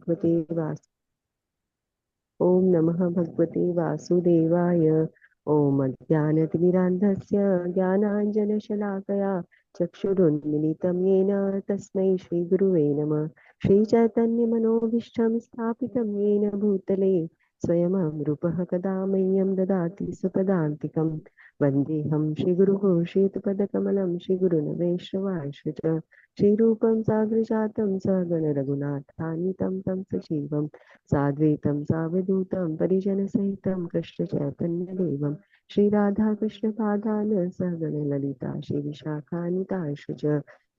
भगवते वासुदेवाय। ॐ अज्ञानतिमिरान्धस्य ज्ञानाञ्जनशलाकया चक्षुरुन्मिलितं येन तस्मै श्रीगुरुवे नमः। श्रीचैतन्यमनोभीष्टं स्थापितं येन भूतले स्वयं रूपः कदा मह्यं ददाति सुपदान्तिकम्। वन्देऽहं श्रीगुरुः श्रीयुतपदकमलं श्रीगुरुन् वैष्णवांश्च श्रीरूपं साग्रजातं सहगण रघुनाथान्वितं तं सजीवं साद्वैतं सावधूतं परिजनसहितं कृष्णचैतन्यदेवं श्रीराधाकृष्णपादान् सहगण ललिता श्रीविशाखान्वितांश्च।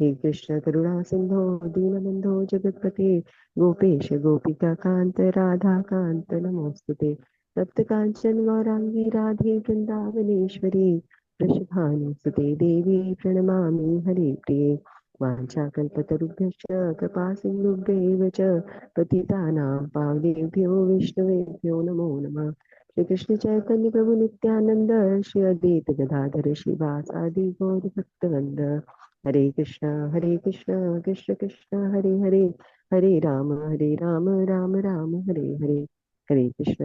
हे कृष्ण करुणा सिन्धो दीनबन्धो जगत्पते गोपेश गोपिकान्त राधाकान्त नमोऽस्तुते। तप्त काञ्चन गौराङ्गी राधे वृन्दावनेश्वरी वृषभानुसुते देवी प्रणमामि हरिप्रिये। वाञ्छाकल्पतरुभ्यश्च कृपासिन्धुभ्यैव च पतितानां पावनेभ्यो विष्णुवेभ्यो नमो नमः। श्री कृष्ण चैतन्य प्रभु नित्यानंद श्री अद्वैत गदाधर श्रीवासादि गौर भक्तवृंद। हरे कृष्ण कृष्ण कृष्ण हरे हरे, हरे राम राम राम हरे हरे। हरे कृष्ण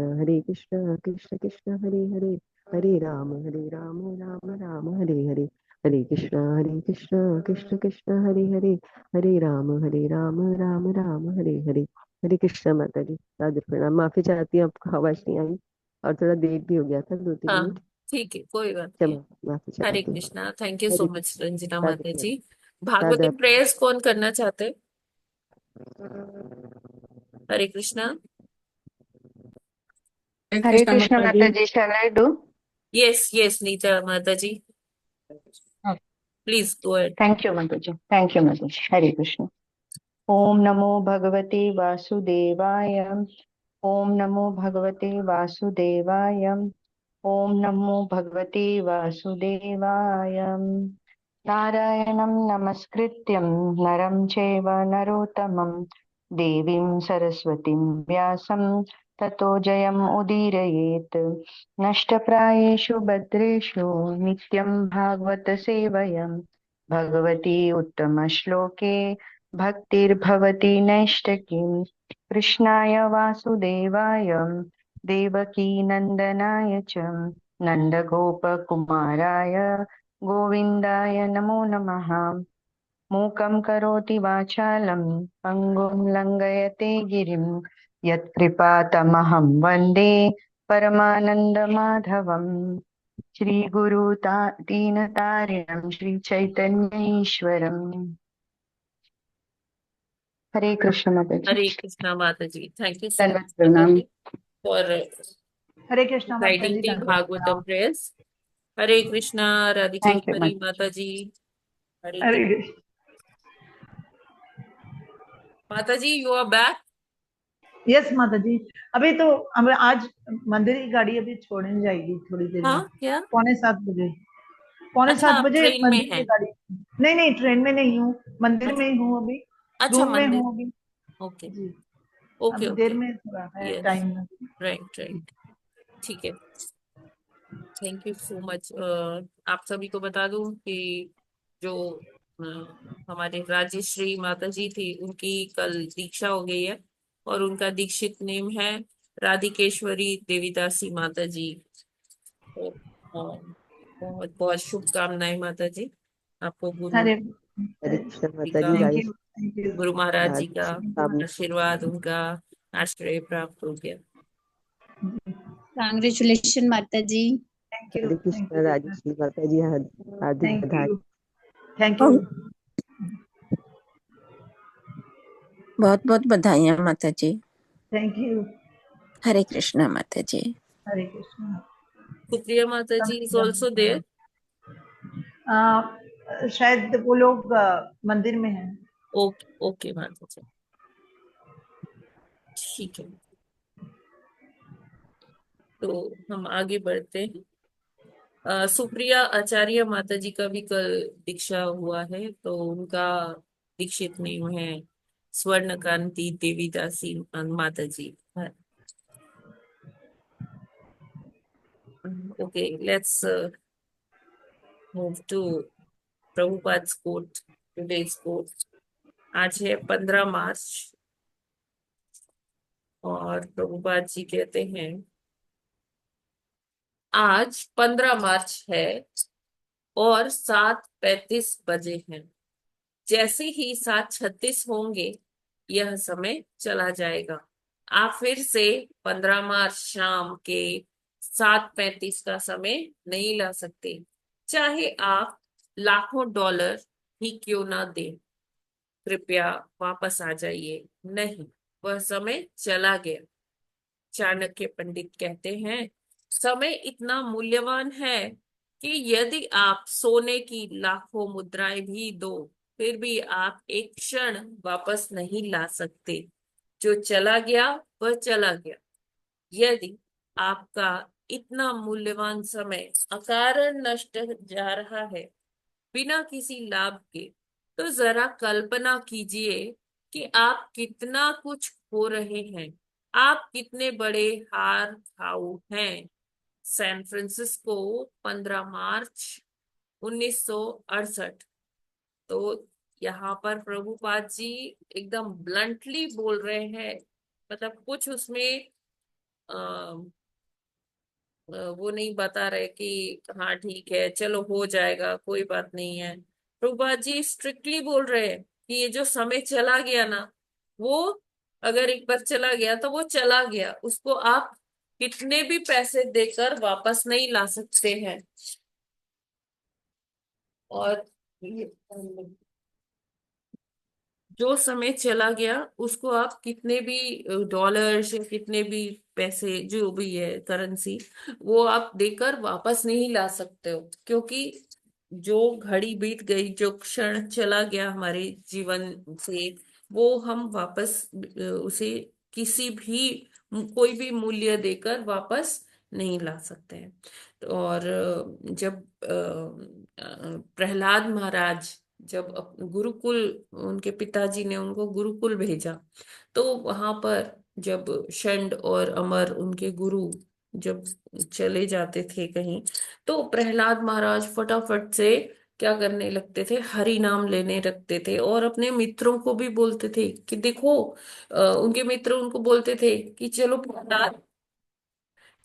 कृष्ण कृष्ण हरे हरे, हरे राम राम राम हरे हरे। हरे कृष्ण कृष्ण कृष्ण हरे हरे, हरे राम राम राम हरे हरे। हरे कृष्णा माता जी, सादर प्रणाम। माफी चाहती हूँ, आपको आवाज नहीं आई और थोड़ा देर भी हो गया था, 2-3 मिनट। हाँ, ठीक है, कोई बात नहीं। क्षमा, माफी हरे चाहती हूँ। Krishna, thank you so Hare much Ranjana सादर माता प्रणाम। जी। भागवतम सादर प्रेयर्स कौन करना चाहते? हरे कृष्णा। हरे Hare कृष्णा Krishna माता जी। Mataji, shall I do? Yes yes, Nita माता जी, Oh, please go ahead. thank you, Mataji. Thank you, Mataji. Hare Krishna. Om Namo Bhagavate Vasudevaya. Om Namo Bhagavate Vasudevaya. Om Namo Bhagavate Vasudevaya. Narayanam Namaskrityam Naram Cheva Narottamam Devim Saraswatim Vyasam Tato Jayam Udirayet Nashtaprayeshu Bhadreshu Nityam Bhagavata Sevayam Bhagavati Uttama Shloke Bhaktir Bhavati Naishtakim Krishnaya Vasudevaya Devaki Nandanaya Cham Nanda Gopa Kumaraya गोविन्दाय नमो नमः। मूकं करोति वाचालं पङ्गुं लङ्घयते गिरिं यत्कृपातमहं वन्दे परमानन्दमाधवम्। श्रीगुरु दीनतारिणं श्रीचैतन्यईश्वरम्। हरे कृष्ण माताजी। हरे कृष्णा माता जी, thank you so दंडवत much माता प्रणाम। जी फॉर हरे कृष्णा माता गाइडिंग जी, दी दंडवत भागवतम प्रणाम। Prayers. Hare Krishna thank you Radhikeshwari माता। माता जी। हरे हरे कृष्ण कृष्ण। माता जी, यू आर बैक। यस माता जी, अभी तो हम आज मंदिर की गाड़ी अभी छोड़ने जाएगी थोड़ी देर में। हाँ क्या? पौने 7 बजे। पौने अच्छा, सात आप बजे ट्रेन में मंदिर की हैं? गाड़ी। नहीं नहीं, ट्रेन में नहीं हूँ, मंदिर में अच्छा ही हूँ अभी। अच्छा, रूम में मंदिर। हूँ अभी ओके जी। ओके अभी देर ओके, में थोड़ा है यस, टाइम। राइट राइट, ठीक है। Thank you so much. आप सभी को बता दूं कि जो अ, हमारे राजेश्री माता जी थी, उनकी कल दीक्षा हो गई है और उनका दीक्षित नेम है राधिकेश्वरी देवीदासी माता जी। तो बहुत बहुत शुभकामनाएं माता जी आपको। गुरु हरे हरे कृष्ण जी माता का, जी, थैंक यू गुरु महाराज जी का शुभकामनाएं। आशीर्वाद, उनका आश्रय प्राप्त हो गया। कांग्रेचुलेशन माता जी। हरे थैंक कृष्ण यू राजश्री माता जी, हार्दिक थैंक बधाई। You thank you. बहुत बहुत बधाइयाँ माता जी। Thank you. हरे कृष्णा माता जी। हरे कृष्ण। सुप्रिया माता जी इज ऑल्सो देयर। शायद वो लोग मंदिर में हैं। ओके ओके माता जी, ठीक है। तो हम आगे बढ़ते हैं। सुप्रिया आचार्य माता जी का भी कल दीक्षा हुआ है, तो उनका दीक्षित नेम है स्वर्णकांति देवीदासी माता जी। Okay, let's move to Prabhupada's quote, today's quote. आज है 15 मार्च और प्रभुपाद जी कहते हैं, आज 15 मार्च है और 7:35 हैं। जैसे ही 7:36 होंगे यह समय चला जाएगा। आप फिर से 15 मार्च शाम के 7:35 का समय नहीं ला सकते, चाहे आप लाखों डॉलर ही क्यों ना दें। कृपया वापस आ जाइए। नहीं, वह समय चला गया। चाणक्य पंडित कहते हैं, समय इतना मूल्यवान है कि यदि आप सोने की लाखों मुद्राएं भी दो, फिर भी आप एक क्षण वापस नहीं ला सकते। जो चला गया वह चला गया। यदि आपका इतना मूल्यवान समय अकारण नष्ट जा रहा है बिना किसी लाभ के, तो जरा कल्पना कीजिए कि आप कितना कुछ खो रहे हैं। आप कितने बड़े हार खाऊ हैं। सैन फ्रांसिस्को, 15 मार्च 1968। तो यहाँ पर प्रभुपाद जी एकदम ब्लंटली बोल रहे हैं, मतलब कुछ उसमें वो नहीं बता रहे कि हाँ ठीक है चलो हो जाएगा कोई बात नहीं है। प्रभुपाद जी स्ट्रिक्टली बोल रहे हैं कि ये जो समय चला गया ना, वो अगर एक बार चला गया तो वो चला गया, उसको आप कितने भी पैसे देकर वापस नहीं ला सकते हैं। और ये जो समय चला गया उसको आप कितने भी डॉलर्स या कितने भी पैसे जो भी है करेंसी, वो आप देकर वापस नहीं ला सकते हो, क्योंकि जो घड़ी बीत गई, जो क्षण चला गया हमारे जीवन से, वो हम वापस उसे किसी भी कोई भी मूल्य देकर वापस नहीं ला सकते हैं। और जब प्रहलाद महाराज जब गुरुकुल, उनके पिताजी ने उनको गुरुकुल भेजा, तो वहां पर जब षंड और अमर उनके गुरु जब चले जाते थे कहीं, तो प्रहलाद महाराज फटाफट से क्या करने लगते थे, हरि नाम लेने लगते थे और अपने मित्रों को भी बोलते थे कि देखो, उनके मित्र उनको बोलते थे कि चलो प्रहलाद,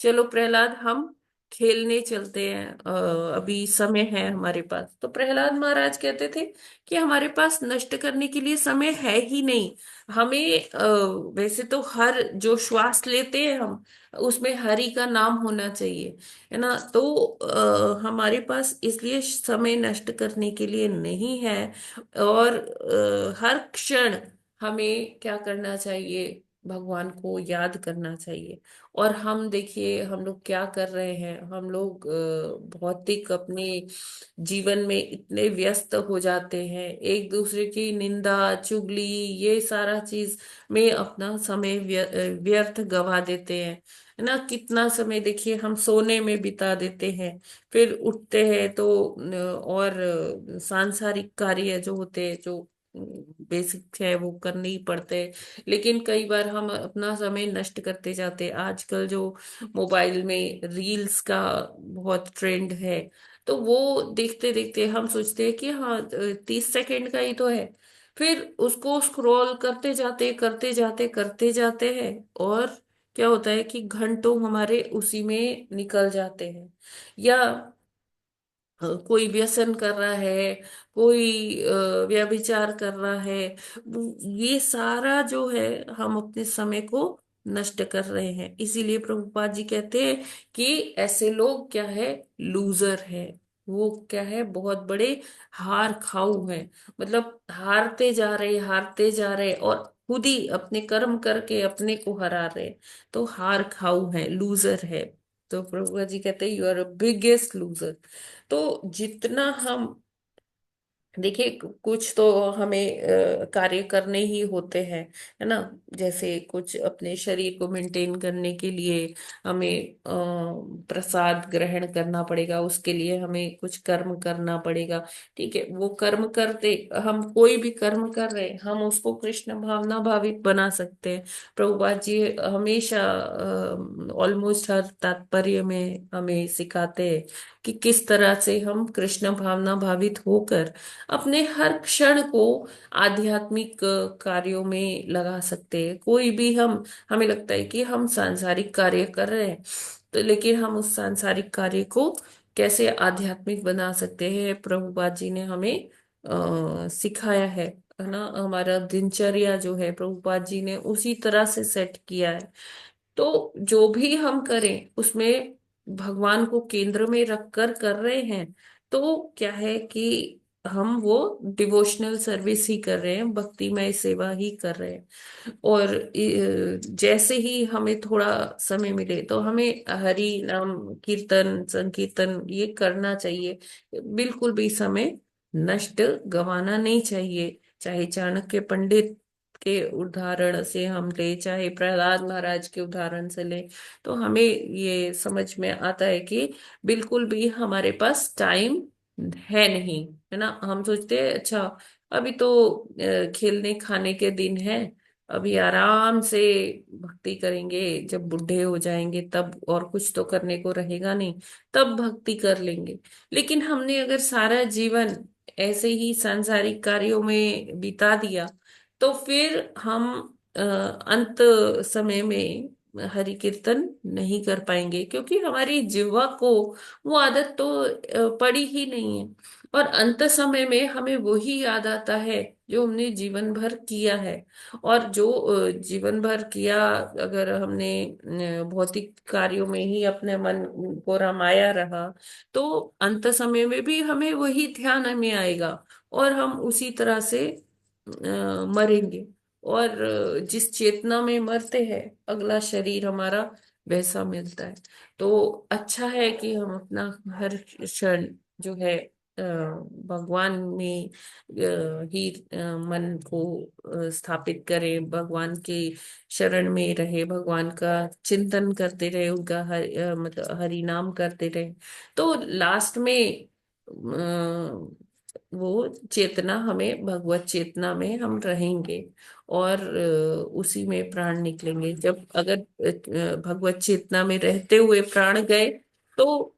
चलो प्रहलाद हम खेलने चलते हैं, अभी समय है हमारे पास। तो प्रहलाद महाराज कहते थे कि हमारे पास नष्ट करने के लिए समय है ही नहीं। हमें वैसे तो हर जो श्वास लेते हैं हम, उसमें हरि का नाम होना चाहिए, है ना। तो हमारे पास इसलिए समय नष्ट करने के लिए नहीं है। और हर क्षण हमें क्या करना चाहिए, भगवान को याद करना चाहिए। और हम देखिए हम लोग क्या कर रहे हैं, हम लोग भौतिक अपने जीवन में इतने व्यस्त हो जाते हैं, एक दूसरे की निंदा चुगली ये सारा चीज में अपना समय व्यर्थ गवा देते हैं, है ना। कितना समय देखिए हम सोने में बिता देते हैं, फिर उठते हैं तो और सांसारिक कार्य जो होते हैं, जो बेसिक है वो करने ही पड़ते हैं। लेकिन कई बार हम अपना समय नष्ट करते जाते हैं। आजकल जो मोबाइल में रील्स का बहुत ट्रेंड है, तो वो देखते देखते हम सोचते हैं कि हाँ 30 सेकंड का ही तो है, फिर उसको स्क्रॉल करते जाते करते जाते हैं, और क्या होता है कि घंटों हमारे उसी में निकल जाते हैं। या कोई व्यसन कर रहा है, कोई व्यभिचार कर रहा है, ये सारा जो है हम अपने समय को नष्ट कर रहे हैं। इसीलिए प्रभुपाद जी कहते हैं कि ऐसे लोग क्या है, लूजर है। वो क्या है, बहुत बड़े हार खाऊ हैं। मतलब हारते जा रहे और खुद ही अपने कर्म करके अपने को हरा रहे, तो हार खाऊ है, लूजर है। तो प्रभुपाद जी कहते हैं, you are a biggest loser. तो जितना हम देखिए, कुछ तो हमें कार्य करने ही होते हैं, है ना। जैसे कुछ अपने शरीर को मेंटेन करने के लिए हमें प्रसाद ग्रहण करना पड़ेगा, उसके लिए हमें कुछ कर्म करना पड़ेगा। ठीक है, वो कर्म करते, हम कोई भी कर्म कर रहे हैं, हम उसको कृष्ण भावना भावित बना सकते हैं। प्रभुपाद जी हमेशा ऑलमोस्ट हर तात्पर्य में हमें सिखाते हैं कि किस तरह से हम कृष्ण भावना भावित होकर अपने हर क्षण को आध्यात्मिक कार्यों में लगा सकते हैं। कोई भी हमें लगता है कि हम सांसारिक कार्य कर रहे हैं, तो लेकिन हम उस सांसारिक कार्य को कैसे आध्यात्मिक बना सकते हैं, प्रभुपाद जी ने हमें सिखाया है ना। हमारा दिनचर्या जो है प्रभुपाद जी ने उसी तरह से सेट किया है। तो जो भी हम करें उसमें भगवान को केंद्र में रखकर कर रहे हैं, तो क्या है कि हम वो डिवोशनल सर्विस ही कर रहे हैं, भक्तिमय सेवा ही कर रहे हैं। और जैसे ही हमें थोड़ा समय मिले तो हमें हरि नाम कीर्तन संकीर्तन ये करना चाहिए। बिल्कुल भी समय नष्ट गंवाना नहीं चाहिए। चाहे चाणक्य पंडित के उदाहरण से हम ले, चाहे प्रहलाद महाराज के उदाहरण से ले, तो हमें ये समझ में आता है कि बिल्कुल भी हमारे पास टाइम है नहीं, है ना। हम सोचते हैं अच्छा अभी तो खेलने खाने के दिन है, अभी आराम से भक्ति करेंगे, जब बूढ़े हो जाएंगे तब और कुछ तो करने को रहेगा नहीं, तब भक्ति कर लेंगे। लेकिन हमने अगर सारा जीवन ऐसे ही सांसारिक कार्यों में बिता दिया, तो फिर हम अंत समय में हरि कीर्तन नहीं कर पाएंगे, क्योंकि हमारी जिह्वा को वो आदत तो पड़ी ही नहीं है। और अंत समय में हमें वही याद आता है जो हमने जीवन भर किया है। और जो जीवन भर किया, अगर हमने भौतिक कार्यों में ही अपने मन को रमाया रहा, तो अंत समय में भी हमें वही ध्यान में आएगा और हम उसी तरह से मरेंगे। और जिस चेतना में मरते हैं अगला शरीर हमारा वैसा मिलता है। तो अच्छा है कि हम अपना हर क्षण जो है भगवान में ही मन को स्थापित करें, भगवान के शरण में रहे, भगवान का चिंतन करते रहे, उनका मतलब हरि नाम करते रहे। तो लास्ट में वो चेतना हमें भगवत चेतना में हम रहेंगे और उसी में प्राण निकलेंगे। जब अगर भगवत चेतना में रहते हुए प्राण गए, तो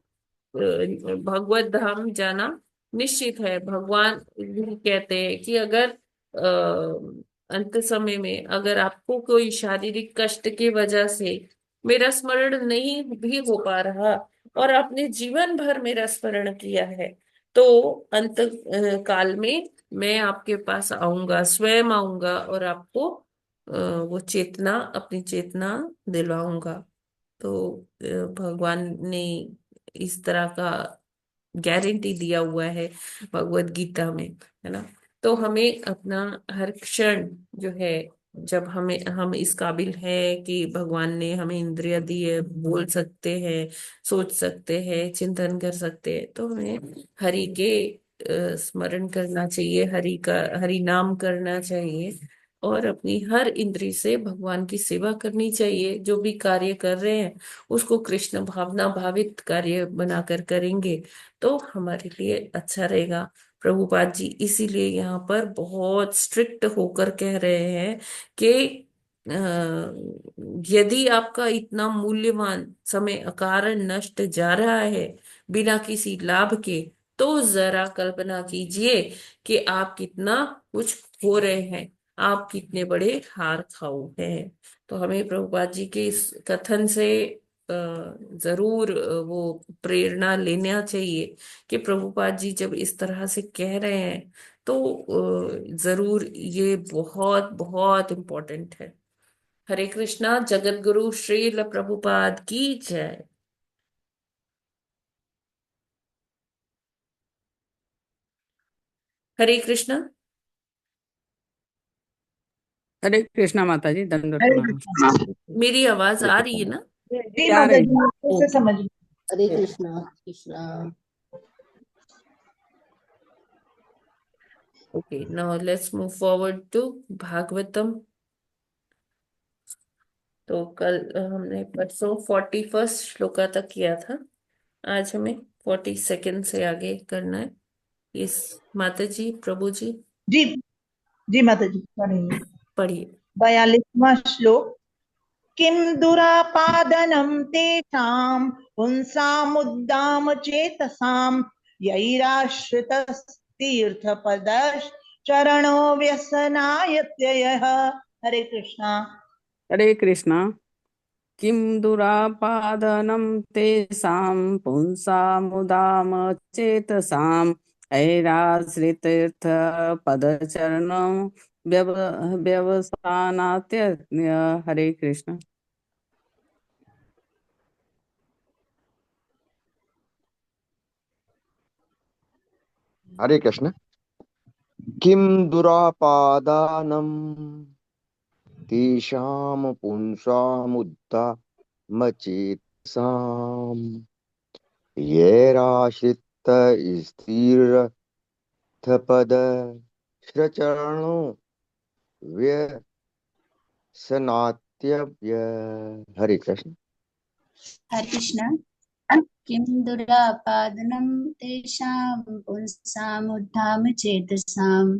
भगवत धाम जाना निश्चित है। भगवान भी कहते हैं कि अगर अंत समय में अगर आपको कोई शारीरिक कष्ट की वजह से मेरा स्मरण नहीं भी हो पा रहा और आपने जीवन भर मेरा स्मरण किया है, तो अंत काल में मैं आपके पास आऊंगा, स्वयं आऊंगा और आपको वो चेतना, अपनी चेतना दिलवाऊंगा। तो भगवान ने इस तरह का गारंटी दिया हुआ है भगवत गीता में, है ना। तो हमें अपना हर क्षण जो है, जब हम इस काबिल है कि भगवान ने हमें इंद्रिय दी है, बोल सकते हैं, सोच सकते हैं, चिंतन कर सकते हैं, तो हमें हरि के स्मरण करना चाहिए, हरि नाम करना चाहिए और अपनी हर इंद्री से भगवान की सेवा करनी चाहिए। जो भी कार्य कर रहे हैं उसको कृष्ण भावना भावित कार्य बनाकर करेंगे तो हमारे लिए अच्छा रहेगा। प्रभुपाद जी इसीलिए यहाँ पर बहुत स्ट्रिक्ट होकर कह रहे हैं कि यदि आपका इतना मूल्यवान समय अकारण नष्ट जा रहा है बिना किसी लाभ के, तो जरा कल्पना कीजिए कि आप कितना कुछ खो रहे हैं, आप कितने बड़े हार खाओ हैं। तो हमें प्रभुपाद जी के इस कथन से जरूर वो प्रेरणा लेना चाहिए कि प्रभुपाद जी जब इस तरह से कह रहे हैं तो जरूर ये बहुत बहुत इम्पोर्टेंट है। हरे कृष्णा। जगत गुरु श्रील प्रभुपाद की जय। हरे कृष्णा। हरे कृष्णा माता जी, दंडवत हरे प्रणाम। कृष्णा। मेरी आवाज आ रही है ना? जी आ माता रही जी, अच्छे से ओके समझ Hare Krishna Krishna. Okay, now let's move forward to Bhagavatam. तो कल हमने परसों 41 श्लोका तक किया था, आज हमें 42 से आगे करना है। इस माता जी, प्रभु जी जी जी माता जी पढ़ेंगे। पढ़िए। 42वां श्लोक। किम दुरापादनम तेषां पुंसामुद्दाम चेतसाम यैराश्रिततीर्थपदश्चरणो व्यसनायत्ययः। हरे कृष्णा। हरे कृष्णा। किं दुरापादनं तेषां पुंसामुदाम चेतसाम् ऐराश्रिततीर्थपदचरणं व्यवसानात्य। हरे कृष्ण। हरे कृष्ण। किं दुरापादानं तेषां पुंसामुद्दामचेतसाम् येराश्रितस्थिरथपदश्रचरणो व्यसनात्यव्य। हरे कृष्ण। हरे कृष्ण। किं दुरापादनं तेषां पुंसामुद्धाम चेतसां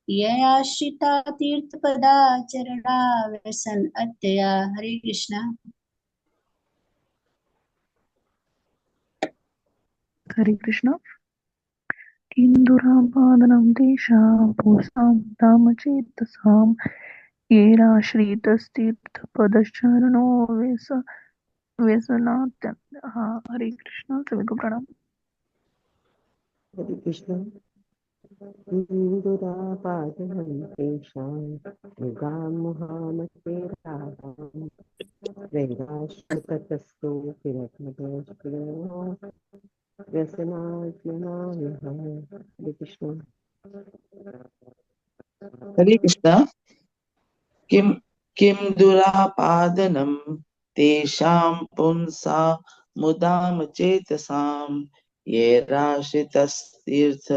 ययाश्रिता तीर्थपदाचरणा व्यसन अत्यया। हरे कृष्ण। हरे कृष्ण। किं दुरापादनं तेषां पुंसामुद्दामचेतसां येनाश्रितस्तीर्थपदशरणो व्यसनात्। हाँ, हरे कृष्ण। सभी को प्रणाम। हरे कृष्ण। दुरापादनं तेषां मुगामुहामतेराः वैराश्रिततस्तु किरतदश्रयो व्यसनाज्ञनायः। हरे कृष्ण। हरे कृष्ण। किं किं दुरापादनं तेषां पुंसा मुदाम चेतसां येराश्रितस्तीर्थ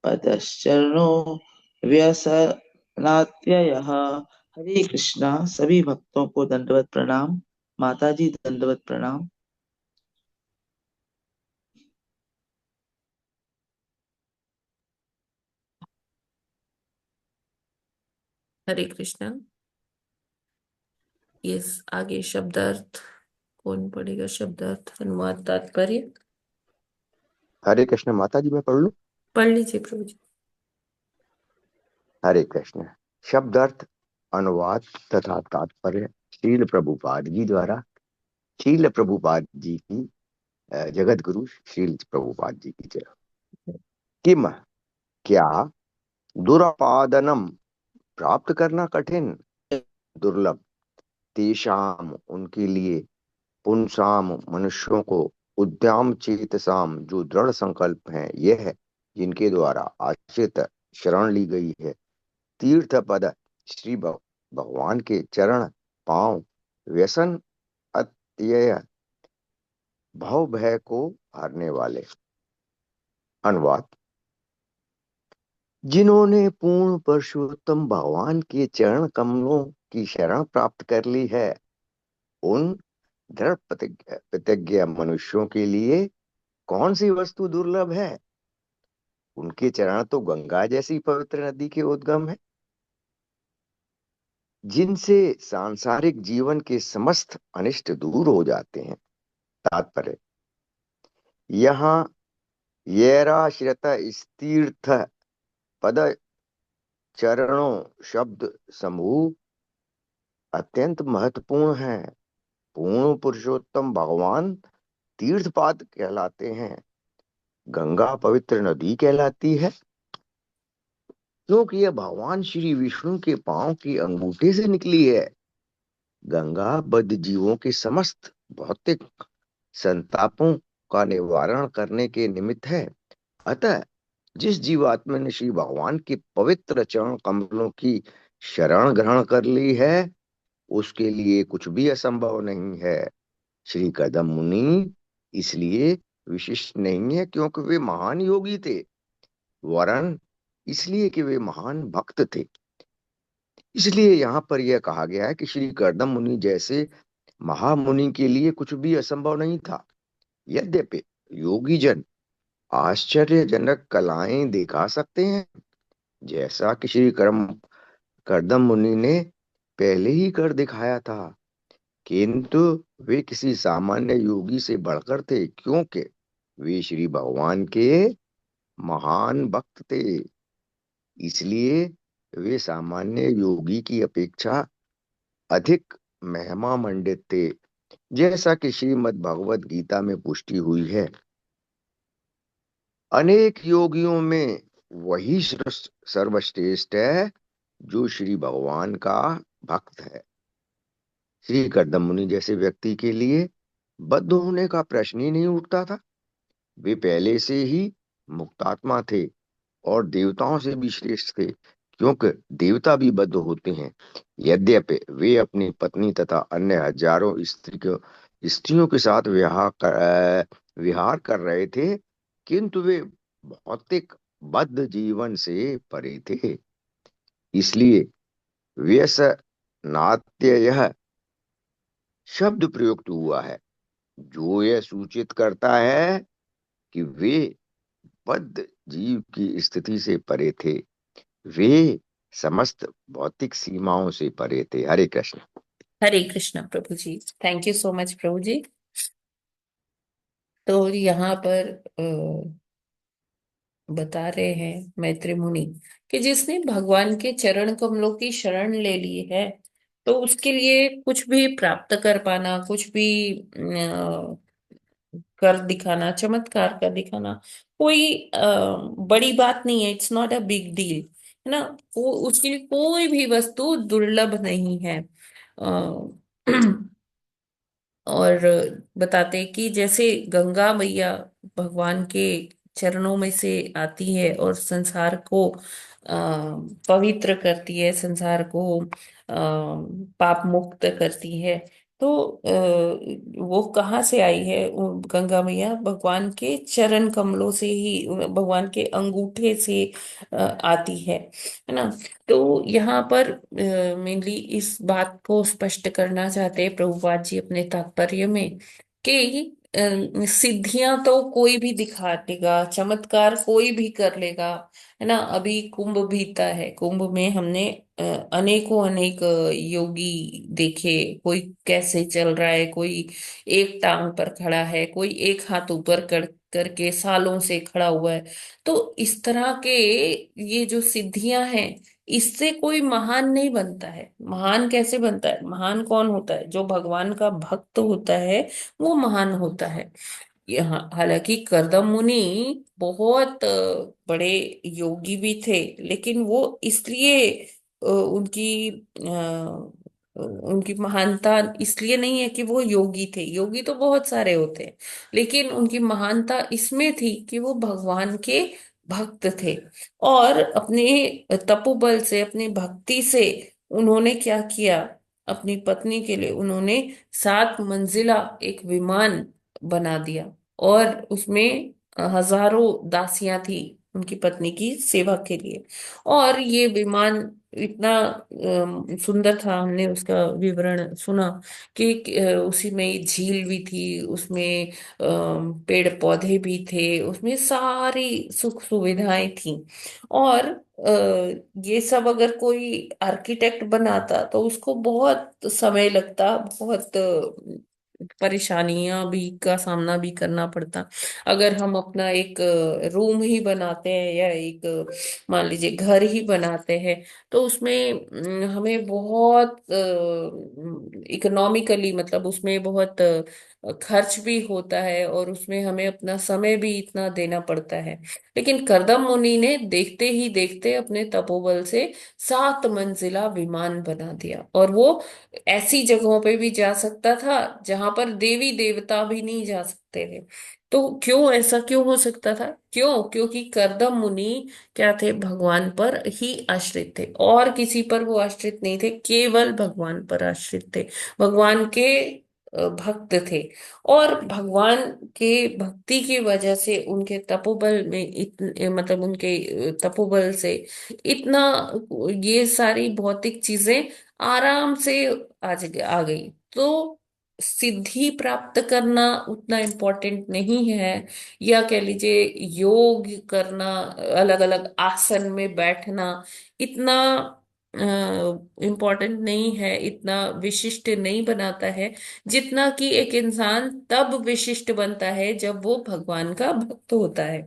पदश्चरणो व्यसनात्ययः। हरे कृष्णा। सभी भक्तों को दंडवत प्रणाम। माता जी दंडवत प्रणाम। हरे कृष्णा। यस, आगे शब्दार्थ कौन पढ़ेगा? शब्दार्थ, अनुवाद, तात्पर्य। हरे कृष्ण। माता जी मैं पढ़ लूं? पढ़ लीजिए प्रभु जी। हरे कृष्ण। शब्दार्थ, अनुवाद तथा तात्पर्य श्रील प्रभुपाद जी द्वारा। श्रील प्रभुपाद जी की जगत गुरु श्रील प्रभुपाद जी की जय। किम क्या, दुरापादनम प्राप्त करना कठिन, दुर्लभ, तेषाम उनके लिए, पुंसाम मनुष्यों को, उद्यम चेतसाम जो दृढ़ संकल्प हैं, यह जिनके द्वारा आश्रित शरण ली गई है, तीर्थ पद श्री भगवान के चरण पांव, व्यसन अत्यय भव भय को हारने वाले। अनुवाद। जिन्होंने पूर्ण परशुत्तम भगवान के चरण कमलों की शरण प्राप्त कर ली है, उन दृढ़ प्रतिज्ञ मनुष्यों के लिए कौन सी वस्तु दुर्लभ है? उनके चरण तो गंगा जैसी पवित्र नदी के उद्गम है, जिनसे सांसारिक जीवन के समस्त अनिष्ट दूर हो जाते हैं। तात्पर्य। यहाँ येराश्रित स्तीर्थ पद चरणों शब्द समूह अत्यंत महत्वपूर्ण है। पूर्ण पुरुषोत्तम भगवान तीर्थपाद कहलाते हैं, गंगा पवित्र नदी कहलाती है, क्योंकि यह भगवान श्री विष्णु के पांव की अंगूठे से निकली है। गंगा बद्ध जीवों के समस्त भौतिक संतापों का निवारण करने के निमित्त है। अतः जिस जीवात्मा ने श्री भगवान के पवित्र चरण कमलों की शरण ग्रहण कर ली है, उसके लिए कुछ भी असंभव नहीं है। श्री कदम मुनि इसलिए विशिष्ट नहीं है क्योंकि वे महान योगी थे, वरन इसलिए कि वे महान भक्त थे। इसलिए यहाँ पर यह कहा गया है कि श्री कर्दम मुनि जैसे महामुनि के लिए कुछ भी असंभव नहीं था। यद्यपि योगी जन आश्चर्यजनक कलाएं दिखा सकते हैं, जैसा कि श्री कर्दम मुनि ने पहले ही कर दिखाया था किंतु वे किसी सामान्य योगी से बढ़कर थे, क्योंकि वे श्री भगवान के महान भक्त थे। इसलिए वे सामान्य योगी की अपेक्षा अधिक महिमा मंडित थे, जैसा कि श्रीमद् भगवत गीता में पुष्टि हुई है। अनेक योगियों में वही सर्वश्रेष्ठ है जो श्री भगवान का भक्त है। श्री कर्दम मुनि जैसे व्यक्ति के लिए बद्ध होने का प्रश्न ही नहीं उठता था। वे पहले से ही मुक्तात्मा थे और देवताओं से भी श्रेष्ठ थे, क्योंकि देवता भी बद्ध होते हैं। यद्यपि वे अपनी पत्नी तथा अन्य हजारों स्त्रियों के साथ विहार कर रहे थे, किंतु वे भौतिक बद्ध जीवन से परे थे। इसलिए व्यसनात्य यह शब्द प्रयुक्त हुआ है, जो यह सूचित करता है कि वे बद्ध जीव की स्थिति से परे थे। वे समस्त भौतिक सीमाओं से परे थे। हरे कृष्ण। हरे कृष्ण प्रभु जी, थैंक यू सो मच प्रभु जी। तो यहाँ पर बता रहे हैं मैत्री मुनि कि जिसने भगवान के चरण कमलों की शरण ले ली है, तो उसके लिए कुछ भी प्राप्त कर पाना, कुछ भी कर दिखाना, चमत्कार कर दिखाना कोई बड़ी बात नहीं है। It's not a big deal, है ना। वो उसके लिए कोई भी वस्तु दुर्लभ नहीं है। और बताते हैं कि जैसे गंगा मैया भगवान के चरणों में से आती है और संसार को पवित्र करती है, संसार को पाप मुक्त करती है। तो वो कहाँ से आई है? वो गंगा मैया भगवान के चरण कमलों से ही, भगवान के अंगूठे से आती है ना। तो यहाँ पर मेनली इस बात को स्पष्ट करना चाहते हैं प्रभुपाद जी अपने तात्पर्य में कि सिद्धियां तो कोई भी दिखा देगा, चमत्कार कोई भी कर लेगा, है ना। अभी कुंभ बीता है, कुंभ में हमने अनेकों अनेक योगी देखे। कोई कैसे चल रहा है, कोई एक टांग पर खड़ा है, कोई एक हाथ ऊपर करके सालों से खड़ा हुआ है। तो इस तरह के ये जो सिद्धियां हैं, इससे कोई महान नहीं बनता है। महान कैसे बनता है? महान कौन होता है? जो भगवान का भक्त होता है, वो महान होता है। यहाँ हालांकि कर्दम मुनि बहुत बड़े योगी भी थे, लेकिन वो इसलिए उनकी महानता इसलिए नहीं है कि वो योगी थे। योगी तो बहुत सारे होते हैं, लेकिन उनकी महानता इसमें थी कि वो भगवान के भक्त थे। और अपने तपोबल से, अपनी भक्ति से उन्होंने क्या किया? अपनी पत्नी के लिए उन्होंने 7 मंजिला एक विमान बना दिया, और उसमें हजारों दासियां थी उनकी पत्नी की सेवा के लिए। और ये विमान इतना सुंदर था, हमने उसका विवरण सुना कि उसी में एक झील भी थी, उसमें पेड़ पौधे भी थे, उसमें सारी सुख सुविधाएं थी। और ये सब अगर कोई आर्किटेक्ट बनाता तो उसको बहुत समय लगता, बहुत परेशानियां भी का सामना भी करना पड़ता। अगर हम अपना एक रूम ही बनाते हैं या एक मान लीजिए घर ही बनाते हैं, तो उसमें हमें बहुत इकोनॉमिकली, मतलब उसमें बहुत खर्च भी होता है, और उसमें हमें अपना समय भी इतना देना पड़ता है। लेकिन करदम मुनि ने देखते ही देखते अपने तपोबल से 7 मंजिला विमान बना दिया, और वो ऐसी जगहों पे भी जा सकता था जहां पर देवी देवता भी नहीं जा सकते थे। तो क्यों ऐसा क्यों हो सकता था? क्यों? क्योंकि करदम मुनि क्या थे? भगवान पर ही आश्रित थे, और किसी पर वो आश्रित नहीं थे, केवल भगवान पर आश्रित थे, भगवान के भक्त थे। और भगवान के भक्ति की वजह से उनके तपोबल में मतलब उनके तपोबल से इतना ये सारी भौतिक चीजें आराम से आ गई। तो सिद्धि प्राप्त करना उतना इम्पोर्टेंट नहीं है, या कह लीजिए योग करना, अलग अलग आसन में बैठना इतना इम्पोर्टेंट नहीं है, इतना विशिष्ट नहीं बनाता है, जितना कि एक इंसान तब विशिष्ट बनता है जब वो भगवान का भक्त होता है।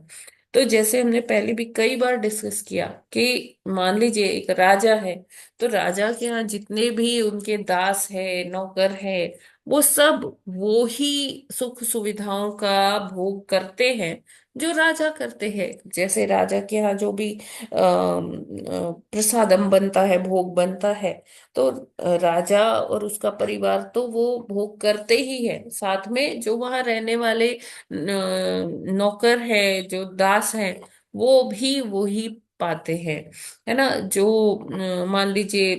तो जैसे हमने पहले भी कई बार डिस्कस किया कि मान लीजिए एक राजा है, तो राजा के यहाँ जितने भी उनके दास है, नौकर है, वो सब वो ही सुख सुविधाओं का भोग करते हैं जो राजा करते हैं। जैसे राजा के यहाँ जो भी प्रसादम बनता है, भोग बनता है, तो राजा और उसका परिवार तो वो भोग करते ही है, साथ में जो वहां रहने वाले नौकर है, जो दास है, वो भी वो ही पाते हैं, है ना। जो मान लीजिए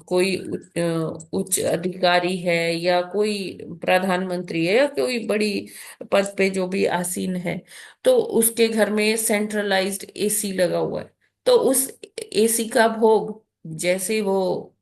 कोई उच्च अधिकारी है, या कोई प्रधानमंत्री है, या कोई बड़ी पद पे जो भी आसीन है, तो उसके घर में सेंट्रलाइज्ड एसी लगा हुआ है, तो उस एसी का भोग जैसे वो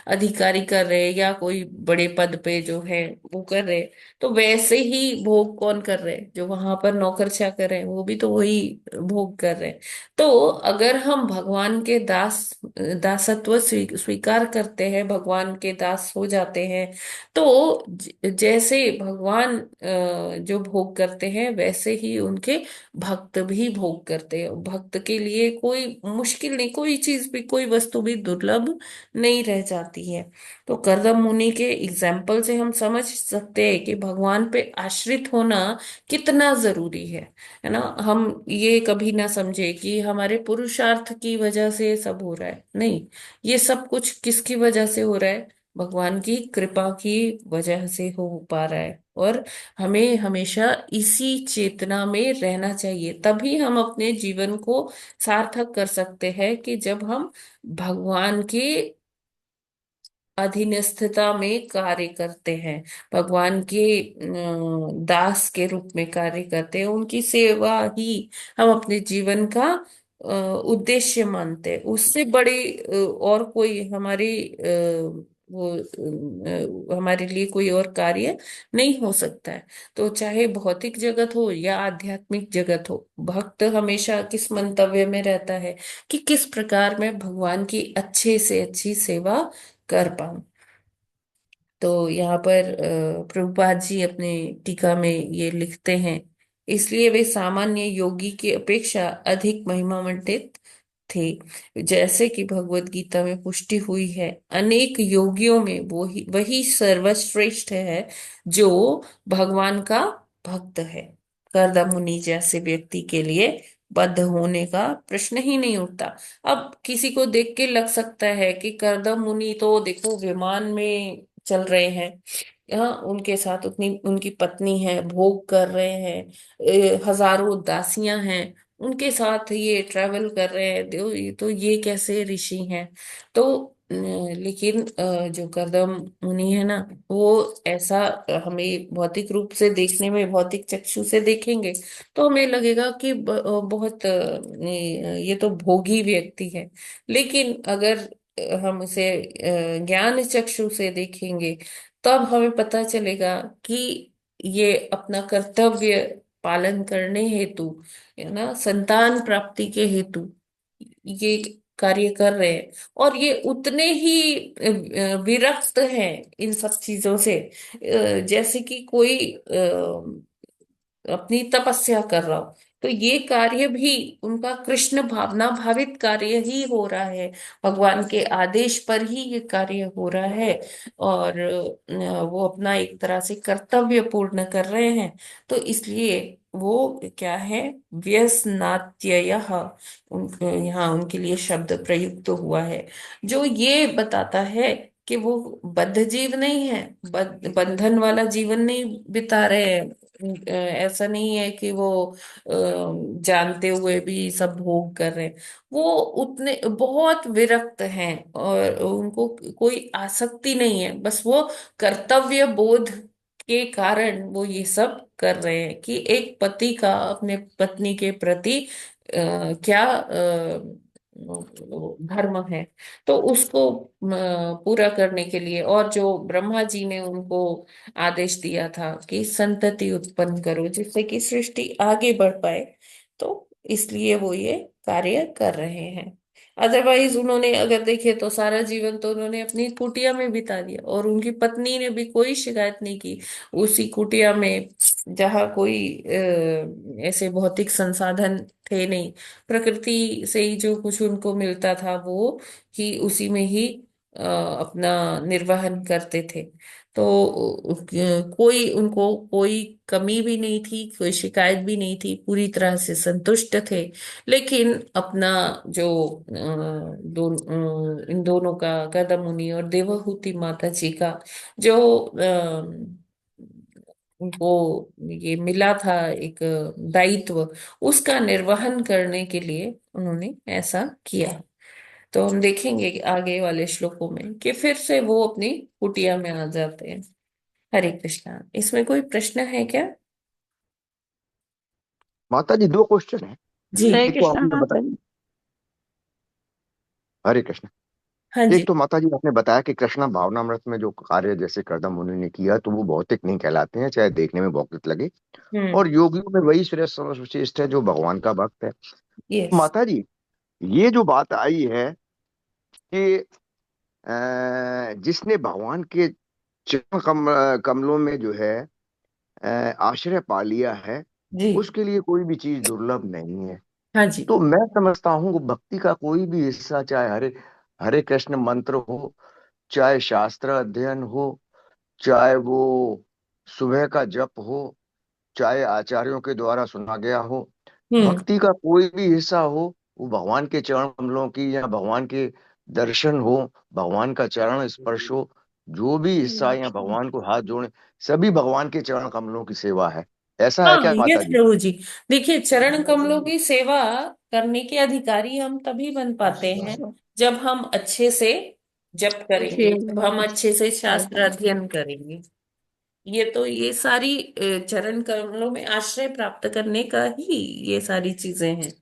अधिकारी कर रहे, या कोई बड़े पद पे जो है वो कर रहे, तो वैसे ही भोग कौन कर रहे हैं, जो वहां पर नौकर चाकर रहे हैं, वो भी तो वही भोग कर रहे हैं। तो अगर हम भगवान के दासत्व स्वीकार करते हैं, भगवान के दास हो जाते हैं, तो जैसे भगवान जो भोग करते हैं, वैसे ही उनके भक्त भी भोग करते हैं। भक्त के लिए कोई मुश्किल नहीं, कोई चीज भी, कोई वस्तु भी दुर्लभ नहीं रह जाती है। तो करदम मुनि के एग्जाम्पल से हम समझ सकते हैं कि भगवान पे आश्रित होना कितना जरूरी है ना। हम ये कभी ना समझे कि हमारे पुरुषार्थ की वजह से सब हो रहा है, नहीं। ये सब कुछ किसकी वजह से हो रहा है? भगवान की कृपा की वजह से हो पा रहा है। और हमें हमेशा इसी चेतना में रहना चाहिए, तभी हम अपने जीवन को सार्थक कर सकते हैं, कि जब हम भगवान के अधीनस्थता में कार्य करते हैं, भगवान के दास के रूप में कार्य करते हैं, उनकी सेवा ही हम अपने जीवन का उद्देश्य मानते हैं। उससे बड़े और कोई हमारी हमारे लिए कोई और कार्य नहीं हो सकता है। तो चाहे भौतिक जगत हो या आध्यात्मिक जगत हो, भक्त हमेशा किस मंतव्य में रहता है कि किस प्रकार मैं भगवान की अच्छे से अच्छी सेवा कर पाऊं। तो यहाँ पर प्रभुपाद जी अपने टीका में ये लिखते हैं, इसलिए वे सामान्य योगी की अपेक्षा अधिक महिमामंडित थे। जैसे कि भगवत गीता में पुष्टि हुई है, अनेक योगियों में वही वही सर्वश्रेष्ठ है जो भगवान का भक्त है। करदम मुनि जैसे व्यक्ति के लिए बद्ध होने का प्रश्न ही नहीं उठता। अब किसी को देख के लग सकता है कि करदम मुनि तो देखो विमान में चल रहे हैं, यहाँ उनके साथ उतनी उनकी पत्नी है, भोग कर रहे हैं, हजारों दासियां हैं, उनके साथ ये ट्रैवल कर रहे हैं, तो ये कैसे ऋषि हैं? तो लेकिन जो करदम मुनि है ना, वो ऐसा हमें भौतिक रूप से देखने में, भौतिक चक्षु से देखेंगे तो हमें लगेगा कि बहुत ये तो भोगी व्यक्ति है। लेकिन अगर हम उसे ज्ञान चक्षु से देखेंगे, तब हमें पता चलेगा कि ये अपना कर्तव्य पालन करने हेतु, है ना, संतान प्राप्ति के हेतु ये कार्य कर रहे हैं। और ये उतने ही विरक्त हैं इन सब चीजों से, जैसे कि कोई अपनी तपस्या कर रहा हो। तो ये कार्य भी उनका कृष्ण भावना भावित कार्य ही हो रहा है, भगवान के आदेश पर ही ये कार्य हो रहा है। और वो अपना एक तरह से कर्तव्य पूर्ण कर रहे हैं। तो इसलिए वो क्या है, व्यसनात्ययः, यहाँ उनके लिए शब्द प्रयुक्त हुआ है, जो ये बताता है कि वो बद्ध जीव नहीं है, बंधन वाला जीवन नहीं बिता रहे हैं। ऐसा नहीं है कि वो जानते हुए भी सब भोग कर रहे हैं। वो उतने बहुत विरक्त हैं, और उनको कोई आसक्ति नहीं है, बस वो कर्तव्य बोध के कारण वो ये सब कर रहे हैं, कि एक पति का अपने पत्नी के प्रति क्या धर्म है, तो उसको पूरा करने के लिए, और जो ब्रह्मा जी ने उनको आदेश दिया था कि संतति उत्पन्न करो जिससे कि सृष्टि आगे बढ़ पाए, तो इसलिए वो ये कार्य कर रहे हैं। अदरवाइज उन्होंने अगर देखे तो सारा जीवन तो उन्होंने अपनी कुटिया में बिता दिया, और उनकी पत्नी ने भी कोई शिकायत नहीं की उसी कुटिया में, जहाँ कोई ऐसे भौतिक संसाधन थे नहीं। प्रकृति से ही जो कुछ उनको मिलता था वो ही उसी में ही अपना निर्वहन करते थे। तो कोई उनको कोई कमी भी नहीं थी, कोई शिकायत भी नहीं थी, पूरी तरह से संतुष्ट थे। लेकिन अपना जो इन दोनों का, गदा मुनि और देवहूति माता जी का जो उनको ये मिला था एक दायित्व, उसका निर्वहन करने के लिए उन्होंने ऐसा किया। तो हम देखेंगे कि आगे वाले श्लोकों में कि फिर से वो अपनी कुटिया में आ जाते हैं। हरे कृष्णा। इसमें कोई प्रश्न है क्या? माता जी 2 क्वेश्चन है। जी। हरे एक तो कृष्णा आपने माता बताया, जी। हरे कृष्ण। हाँ एक जी। तो माता जी आपने बताया कि कृष्णा भावनामृत में जो कार्य जैसे कर्दम मुनि ने किया तो वो भौतिक नहीं कहलाते हैं, चाहे देखने में भौतिक लगे। और योगियों में वही श्रेष्ठ सर्वश्रेष्ठ है जो भगवान का भक्त है। यस। माता जी ये जो बात आई है कि जिसने भगवान के चरण कमलों में जो है आश्रय पा लिया है, जी। उसके लिए कोई भी चीज दुर्लभ नहीं है। हाँ जी। तो मैं समझता हूँ भक्ति का कोई भी हिस्सा, चाहे हरे हरे कृष्ण मंत्र हो, चाहे शास्त्र अध्ययन हो, चाहे वो सुबह का जप हो, चाहे आचार्यों के द्वारा सुना गया हो, हम्म। भक्ति का कोई भी हिस्सा हो, वो भगवान के चरण कमलों की या भगवान के दर्शन हो, भगवान का चरण स्पर्श हो, जो भी हिस्सा या भगवान को हाथ जोड़े, सभी भगवान के चरण कमलों की सेवा है। ऐसा है हाँ, क्या माता यस जी? प्रभु जी। देखिए, चरण कमलों की सेवा करने के अधिकारी हम तभी बन पाते हैं जब हम अच्छे से जप करेंगे, ठीक जब बात हम अच्छे से शास्त्र अध्ययन करेंगे। ये तो ये सारी चरण कमलों में आश्रय प्राप्त करने का ही ये सारी चीजें हैं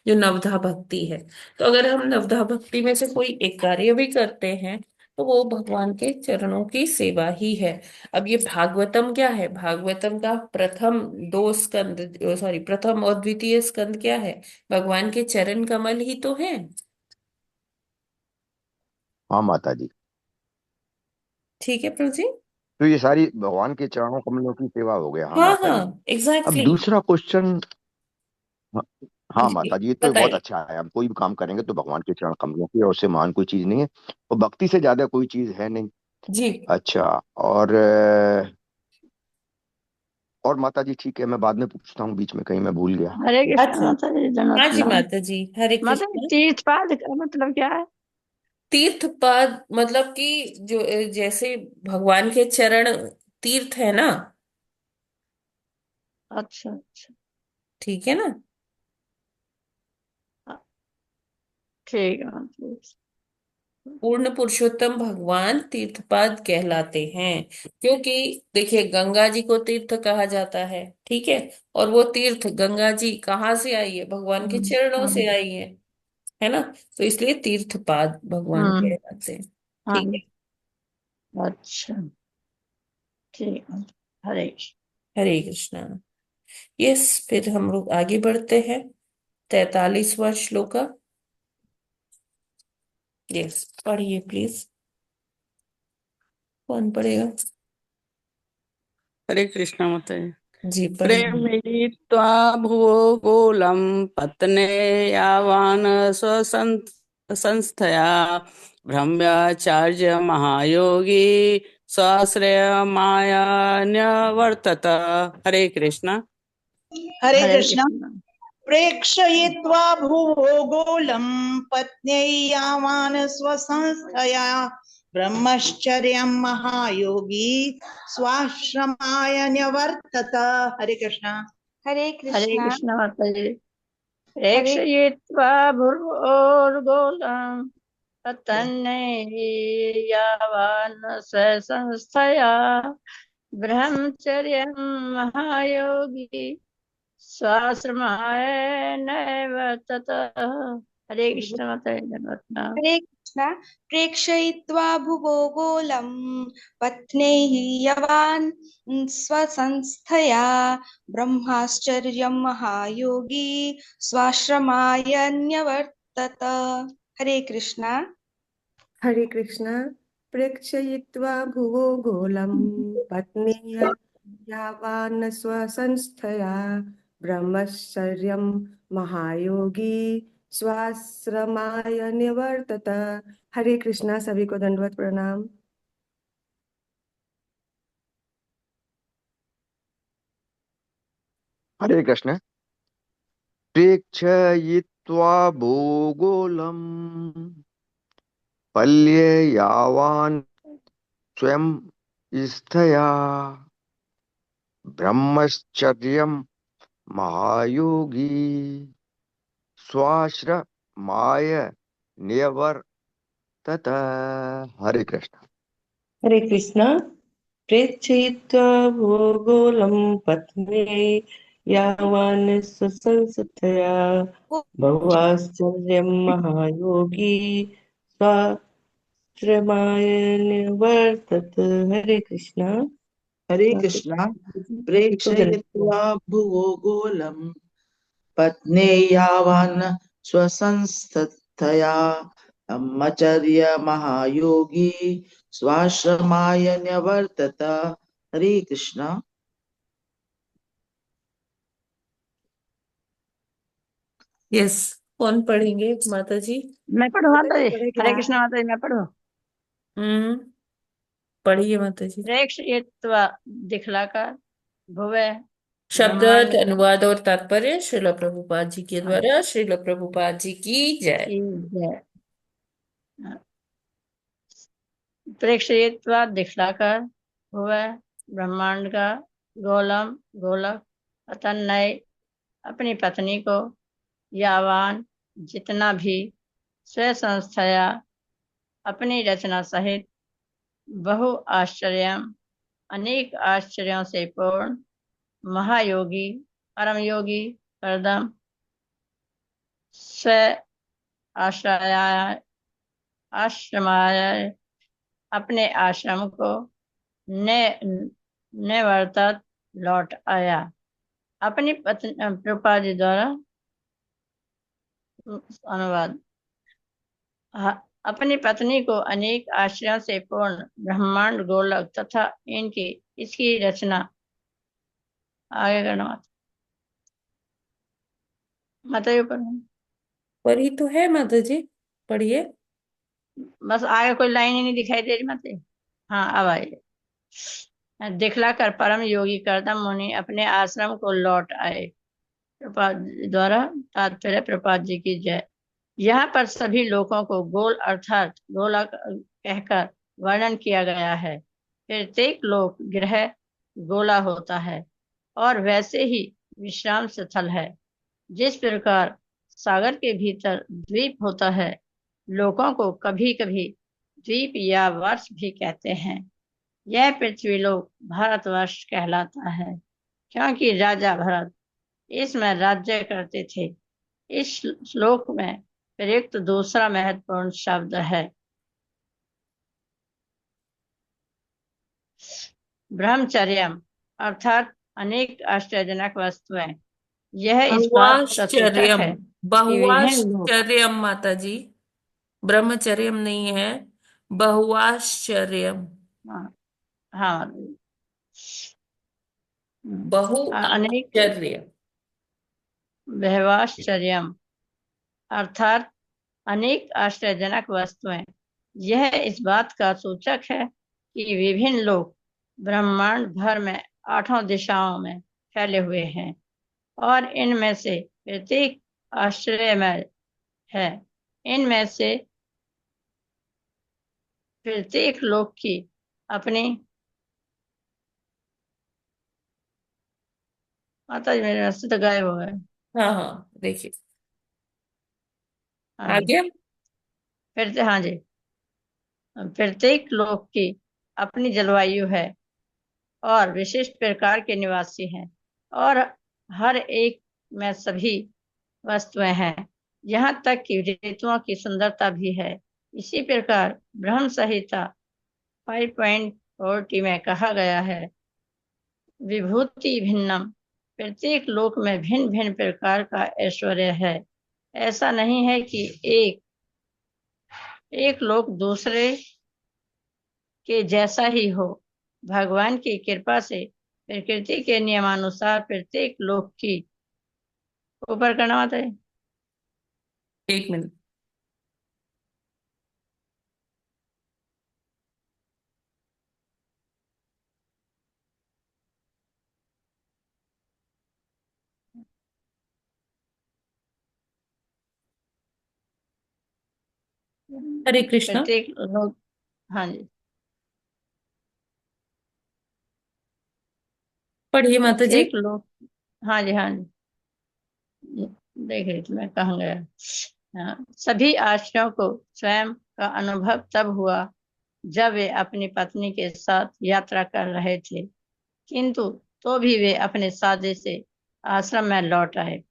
जो नवधा भक्ति है। तो अगर हम नवधा भक्ति में से कोई एक कार्य भी करते हैं तो वो भगवान के चरणों की सेवा ही है। अब ये भागवतम क्या है? भागवतम का प्रथम 2 स्कंद, सॉरी, प्रथम और द्वितीय स्कंद क्या है? भगवान के चरण कमल ही तो है। हाँ माता जी। ठीक है प्रभु जी। तो ये सारी भगवान के चरणों कमलों की सेवा हो गया। हाँ हाँ माता जी। हाँ, अब एग्जैक्टली। दूसरा क्वेश्चन। हाँ जी माता जी, ये तो बहुत बताइए। अच्छा है। हम कोई भी काम करेंगे तो भगवान के चरण कमलों की, और उससे महान कोई चीज नहीं है, और भक्ति से ज्यादा कोई चीज है नहीं। जी। अच्छा। और और माता जी ठीक है, मैं बाद में पूछता हूँ, बीच में कहीं मैं भूल गया। हरे कृष्णा अच्छा। माता जी, धन्यवाद हाँ जी प्रणाम। माता जी, हरे माता जी, कृष्ण। तीर्थ पाद का मतलब क्या है? तीर्थ पद मतलब कि जो जैसे भगवान के चरण तीर्थ है ना। अच्छा अच्छा। ठीक है ना? हाँ, ठीक है माता जी। पूर्ण पुरुषोत्तम भगवान तीर्थपाद कहलाते हैं, क्योंकि देखिए गंगा जी को तीर्थ कहा जाता है, ठीक है। और वो तीर्थ गंगा जी कहाँ से आई है? भगवान के चरणों हाँ से आई है ना? तो इसलिए तीर्थपाद भगवान हाँ कहलाते हैं। ठीक हाँ, है। अच्छा ठीक है। हरे कृष्ण। हरे कृष्णा। यस, फिर हम लोग आगे बढ़ते हैं। 43वां श्लोक। यस, पढ़िए प्लीज। कौन पढ़ेगा? हरे कृष्णा माता जी। जी पढ़िए। प्रेमयित्वा भुवो गोलं पत्ने यावान् स्वसंस्थया ब्रह्मचार्य महायोगी स्वाश्रयमायान्यवर्तत। हरे कृष्णा। हरे हरे कृष्णा। कृष्ण। प्रेक्षयित्वा भुवो गोलं पत्न्यै यावान् स्वसंस्थया ब्रह्मचर्यं महायोगी स्वाश्रमाय न्यवर्तत। हरे कृष्णा। हरे हरे कृष्णा। कृष्ण माता जी। हरे प्रेक्षयित्वा भूर्गोर्गोलं तन्नैयावान् संस्थया ब्रह्मचर्यं महायोगी स्वाश्रमाय नैव ततः। हरे कृष्ण माता जी, धन्यवाद प्रणाम। हरे कृष्णा। प्रेक्षयित्वा भुवो गोलं पत्न्यैः यवान् स्वसंस्थया ब्रह्माश्चर्यं महायोगी स्वाश्रमाय न्यवर्तत। हरे कृष्णा। हरे कृष्णा। प्रेक्षयित्वा भुवो गोलं पत्न्या यावान् स्वसंस्थया ब्रह्मचर्यं महायोगी स्वाश्रमाय निवर्तत। हरे कृष्णा। सभी को दंडवत प्रणाम। हरे कृष्ण। प्रेक्षयित्वा भूगोलम् पल्ये यावान् स्वयं स्थया ब्रह्मचर्यं महायोगी स्वाश्रमाय निवर्तत। हरे कृष्ण। हरे कृष्णा। प्रेक्षयित्वा भूगोलं पत्न्यै यावान् स्वसंस्थया बहुवाश्चर्यं महायोगी स्वाश्रमाय निवर्तत। हरे कृष्णा। हरे कृष्णा। प्रेक्षयित्वा भुवो गोलं पत्न्यावान् स्वसंस्थया ब्रह्मचर्य महायोगी स्वाश्रमाय न्यवर्तत। हरे कृष्णा। यस, कौन पढ़ेंगे माता जी? मैं पढ़ूँ माता जी? पढ़ेगा। हरे कृष्ण माता जी, मैं पढ़ूँ? पढ़िए माता जी। प्रेक्षयित्वा दिखलाकर, भुवे शब्दार्थ, ब्रह्मांड अनुवाद और तात्पर्य श्रील प्रभुपाद जी के द्वारा। श्रील प्रभुपाद जी की जय। की जय। प्रेक्षयित्वा दिखलाकर, भुवे ब्रह्मांड का गोलम गोलक अतन नए अपनी पत्नी को यावान जितना भी स्व संस्थया अपनी रचना सहित बहु आश्चर्य अनेक आश्चर्यों से पूर्ण महायोगी परम योगी हरदम स्व आश्रय आश्रमाय अपने आश्रम को निवर्तत लौट आया। अपनी पत्नी प्रभुपाद जी द्वारा अनुवाद। अपनी पत्नी को अनेक आश्रयों से पूर्ण ब्रह्मांड गोलक तथा इनकी इसकी रचना आगे करना माता जी ऊपर पढ़ी तो है माता जी, पढ़िए। बस आगे कोई लाइन ही नहीं दिखाई दे रही माता जी। हाँ अब आइए। दिखलाकर परम योगी करदम मुनि अपने आश्रम को लौट आए। प्रपाद द्वारा तात्पर्य प्रपाद जी की जय। यहाँ पर सभी लोगों को गोल अर्थात गोला कहकर वर्णन किया गया है। प्रत्येक लोक ग्रह गोला होता है और वैसे ही विश्राम स्थल है। जिस प्रकार सागर के भीतर द्वीप होता है, लोगों को कभी कभी द्वीप या वर्ष भी कहते हैं। यह पृथ्वीलोक भारतवर्ष कहलाता है क्योंकि राजा भरत इसमें राज्य करते थे। इस श्लोक में प्रयुक्त दूसरा महत्वपूर्ण शब्द है ब्रह्मचर्यम अर्थात अनेक आश्चर्यजनक वस्तुएं। यह इस बात का सूचक है कि विभिन्न लोग बहुआश्चर्यम माता जी, ब्रह्मचर्यम नहीं है, बहुआश्चर्यम। हाँ अनेक बहुआश्चर्य व्यवाश्चर्यम अर्थात अनेक आश्चर्यजनक वस्तुएं। यह इस बात का सूचक है कि विभिन्न लोग ब्रह्मांड भर में 8 दिशाओं में फैले हुए हैं और इनमें से प्रत्येक आश्चर्यमय है। इनमें से प्रत्येक लोक की अपनी माता जी मेरे रास्ते तो गायब हो गए। हाँ हाँ देखिए हाँ जी आगे। फिर हाँ जी प्रत्येक लोक की अपनी जलवायु है और विशिष्ट प्रकार के निवासी हैं और हर एक में सभी वस्तुएं हैं, यहाँ तक कि ऋतुओं की सुंदरता भी है। इसी प्रकार ब्रह्म संहिता 5.40 में कहा गया है विभूति भिन्नम। प्रत्येक लोक में भिन्न भिन्न प्रकार का ऐश्वर्य है। ऐसा नहीं है कि एक एक लोक दूसरे के जैसा ही हो। भगवान की कृपा से प्रकृति के नियमानुसार प्रत्येक लोक की ऊपर करना होता है। 1 मिनट। हरे कृष्णा। प्रत्येक लोक, हाँ जी, पढ़िए माता जी। प्रत्येक लोक, हाँ जी हाँ जी, देख रही थी मैं कहाँ गया। हाँ, सभी आश्रयों को स्वयं का अनुभव तब हुआ जब वे अपनी पत्नी के साथ यात्रा कर रहे थे, किंतु तो भी वे अपने साधे से आश्रम में लौट आए।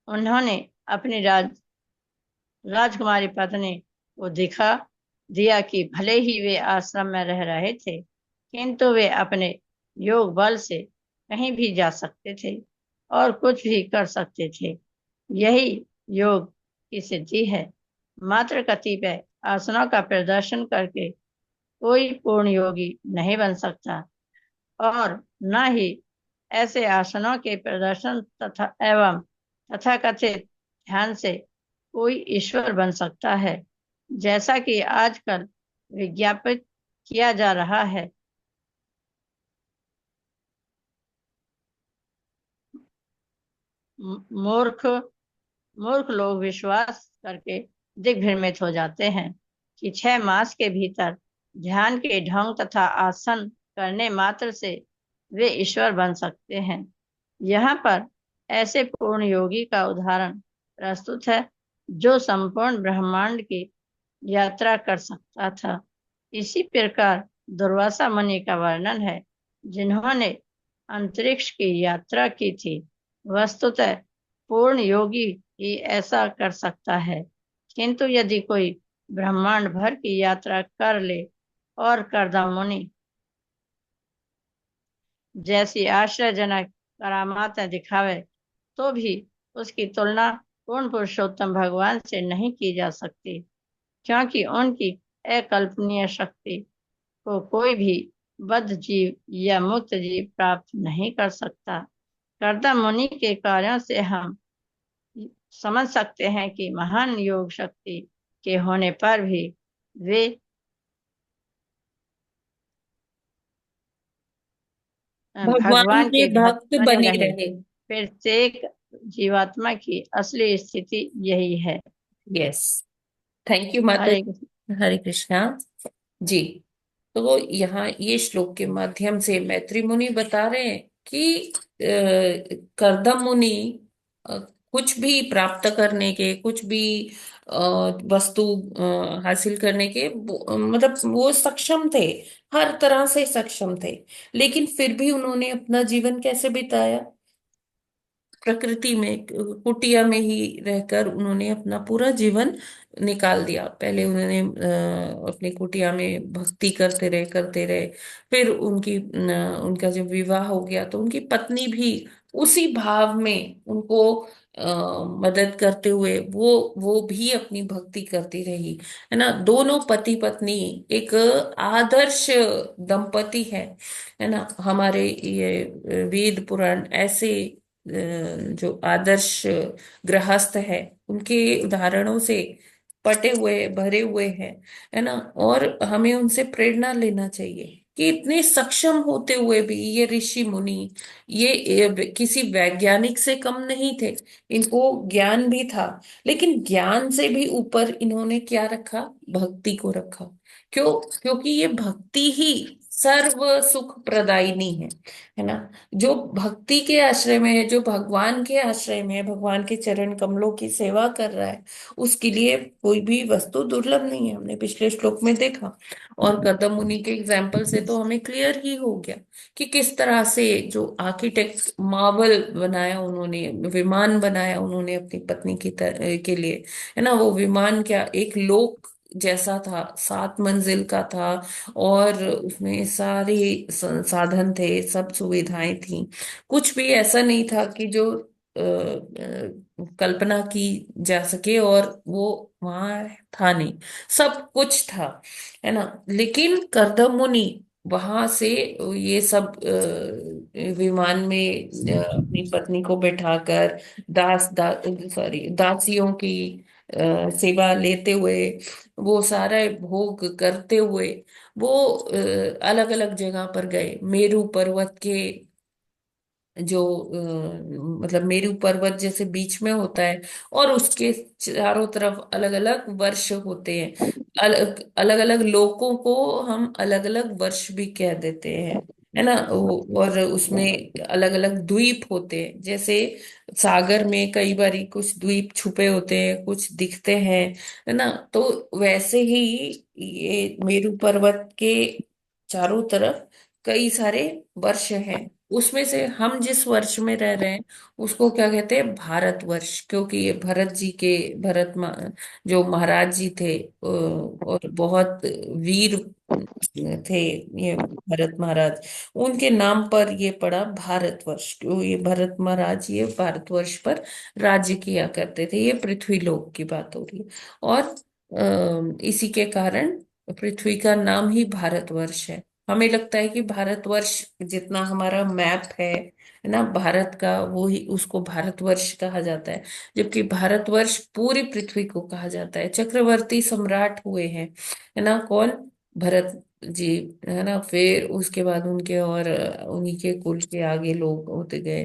उन्होंने अपनी राजकुमारी पत्नी को दिखा दिया कि भले ही वे आश्रम में रह रहे थे, किंतु वे अपने योग बल से कहीं भी जा सकते थे और कुछ भी कर सकते थे। यही योग की सिद्धि है। मात्र कतिपय आसनों का प्रदर्शन करके कोई पूर्ण योगी नहीं बन सकता, और न ही ऐसे आसनों के प्रदर्शन एवं तथाकथित ध्यान से कोई ईश्वर बन सकता है, जैसा कि आजकल विज्ञापित किया जा रहा है। मूर्ख मूर्ख लोग विश्वास करके दिग्भ्रमित हो जाते हैं कि 6 मास के भीतर ध्यान के ढंग तथा आसन करने मात्र से वे ईश्वर बन सकते हैं। यहाँ पर ऐसे पूर्ण योगी का उदाहरण प्रस्तुत है जो संपूर्ण ब्रह्मांड की यात्रा कर सकता था। इसी प्रकार दुर्वासा मुनि का वर्णन है जिन्होंने अंतरिक्ष की यात्रा की थी। वस्तुतः पूर्ण योगी ही ऐसा कर सकता है, किंतु यदि कोई ब्रह्मांड भर की यात्रा कर ले और कर्दम मुनि जैसी आश्चर्यजनक करामातें दिखावे, तो भी उसकी तुलना पूर्ण पुरुषोत्तम भगवान से नहीं की जा सकती, क्योंकि उनकी अकल्पनीय शक्ति को कोई भी बद्ध जीव या मुक्त जीव प्राप्त नहीं कर सकता। कर्दम मुनि के कार्यों से हम समझ सकते हैं कि महान योग शक्ति के होने पर भी वे भगवान भगवान के के भक्त भक्त बने बने रहे। रहे। प्रत्येक जीवात्मा की असली स्थिति यही है। यस, थैंक यू माता हरे जी। हरे कृष्णा जी। तो यहाँ ये श्लोक के माध्यम से मैत्री मुनि बता रहे हैं कि कर्दम मुनि कुछ भी प्राप्त करने के, कुछ भी वस्तु हासिल करने के मतलब वो सक्षम थे, हर तरह से सक्षम थे, लेकिन फिर भी उन्होंने अपना जीवन कैसे बिताया? प्रकृति में, कुटिया में ही रहकर उन्होंने अपना पूरा जीवन निकाल दिया। पहले उन्होंने अपनी कुटिया में भक्ति करते रहे। फिर उनका जब विवाह हो गया तो उनकी पत्नी भी उसी भाव में उनको मदद करते हुए वो भी अपनी भक्ति करती रही, है ना। दोनों पति पत्नी एक आदर्श दंपति है ना। हमारे ये वेद पुराण ऐसे जो आदर्श गृहस्थ है उनके उदाहरणों से पटे हुए भरे हुए हैं, है ना। और हमें उनसे प्रेरणा लेना चाहिए कि इतने सक्षम होते हुए भी ये ऋषि मुनि ये किसी वैज्ञानिक से कम नहीं थे। इनको ज्ञान भी था, लेकिन ज्ञान से भी ऊपर इन्होंने क्या रखा? भक्ति को रखा। क्यों? क्योंकि ये भक्ति ही सर्व सुख प्रदायिनी है ना। जो भक्ति के आश्रय में है, जो भगवान के आश्रय में है, भगवान के चरण कमलों की सेवा कर रहा है, उसके लिए कोई भी वस्तु दुर्लभ नहीं है। हमने पिछले श्लोक में देखा, और गौतम मुनि के एग्जाम्पल से तो हमें क्लियर ही हो गया कि किस तरह से जो आर्किटेक्ट मार्वल बनाया उन्होंने, विमान बनाया उन्होंने अपनी पत्नी के लिए, है ना। वो विमान क्या एक लोक जैसा था, 7 मंजिल का था, और उसमें सारे संसाधन थे, सब सुविधाएं थी। कुछ भी ऐसा नहीं था कि जो कल्पना की जा सके, और वो वहां था नहीं, सब कुछ था, है ना। लेकिन करदम मुनि वहां से ये सब विमान में अपनी पत्नी को बैठाकर सॉरी दासियों की सेवा लेते हुए, वो सारा भोग करते हुए, वो अलग अलग जगह पर गए। मेरू पर्वत के जो मतलब मेरू पर्वत जैसे बीच में होता है, और उसके चारों तरफ अलग अलग वर्ष होते हैं। अलग अलग लोगों को हम अलग अलग वर्ष भी कह देते हैं, है ना। और उसमें अलग अलग द्वीप होते हैं, जैसे सागर में कई बार कुछ द्वीप छुपे होते हैं, कुछ दिखते हैं, है ना। तो वैसे ही ये मेरू पर्वत के चारों तरफ कई सारे वर्ष हैं। उसमें से हम जिस वर्ष में रह रहे हैं उसको क्या कहते हैं, भारतवर्ष, क्योंकि ये भरत जी के जो महाराज जी थे और बहुत वीर थे ये भरत महाराज, उनके नाम पर ये पड़ा भारतवर्ष। क्यों, ये भरत महाराज ये भारतवर्ष पर राज्य किया करते थे। ये पृथ्वी लोक की बात हो रही है, और इसी के कारण पृथ्वी का नाम ही भारतवर्ष है। हमें लगता है कि भारतवर्ष जितना हमारा मैप है ना भारत का, वो ही उसको भारतवर्ष कहा जाता है, जबकि भारतवर्ष पूरी पृथ्वी को कहा जाता है। चक्रवर्ती सम्राट हुए हैं, है ना, कौन, भरत जी, है ना। फिर उसके बाद उनके और उन्हीं के कुल के आगे लोग होते गए।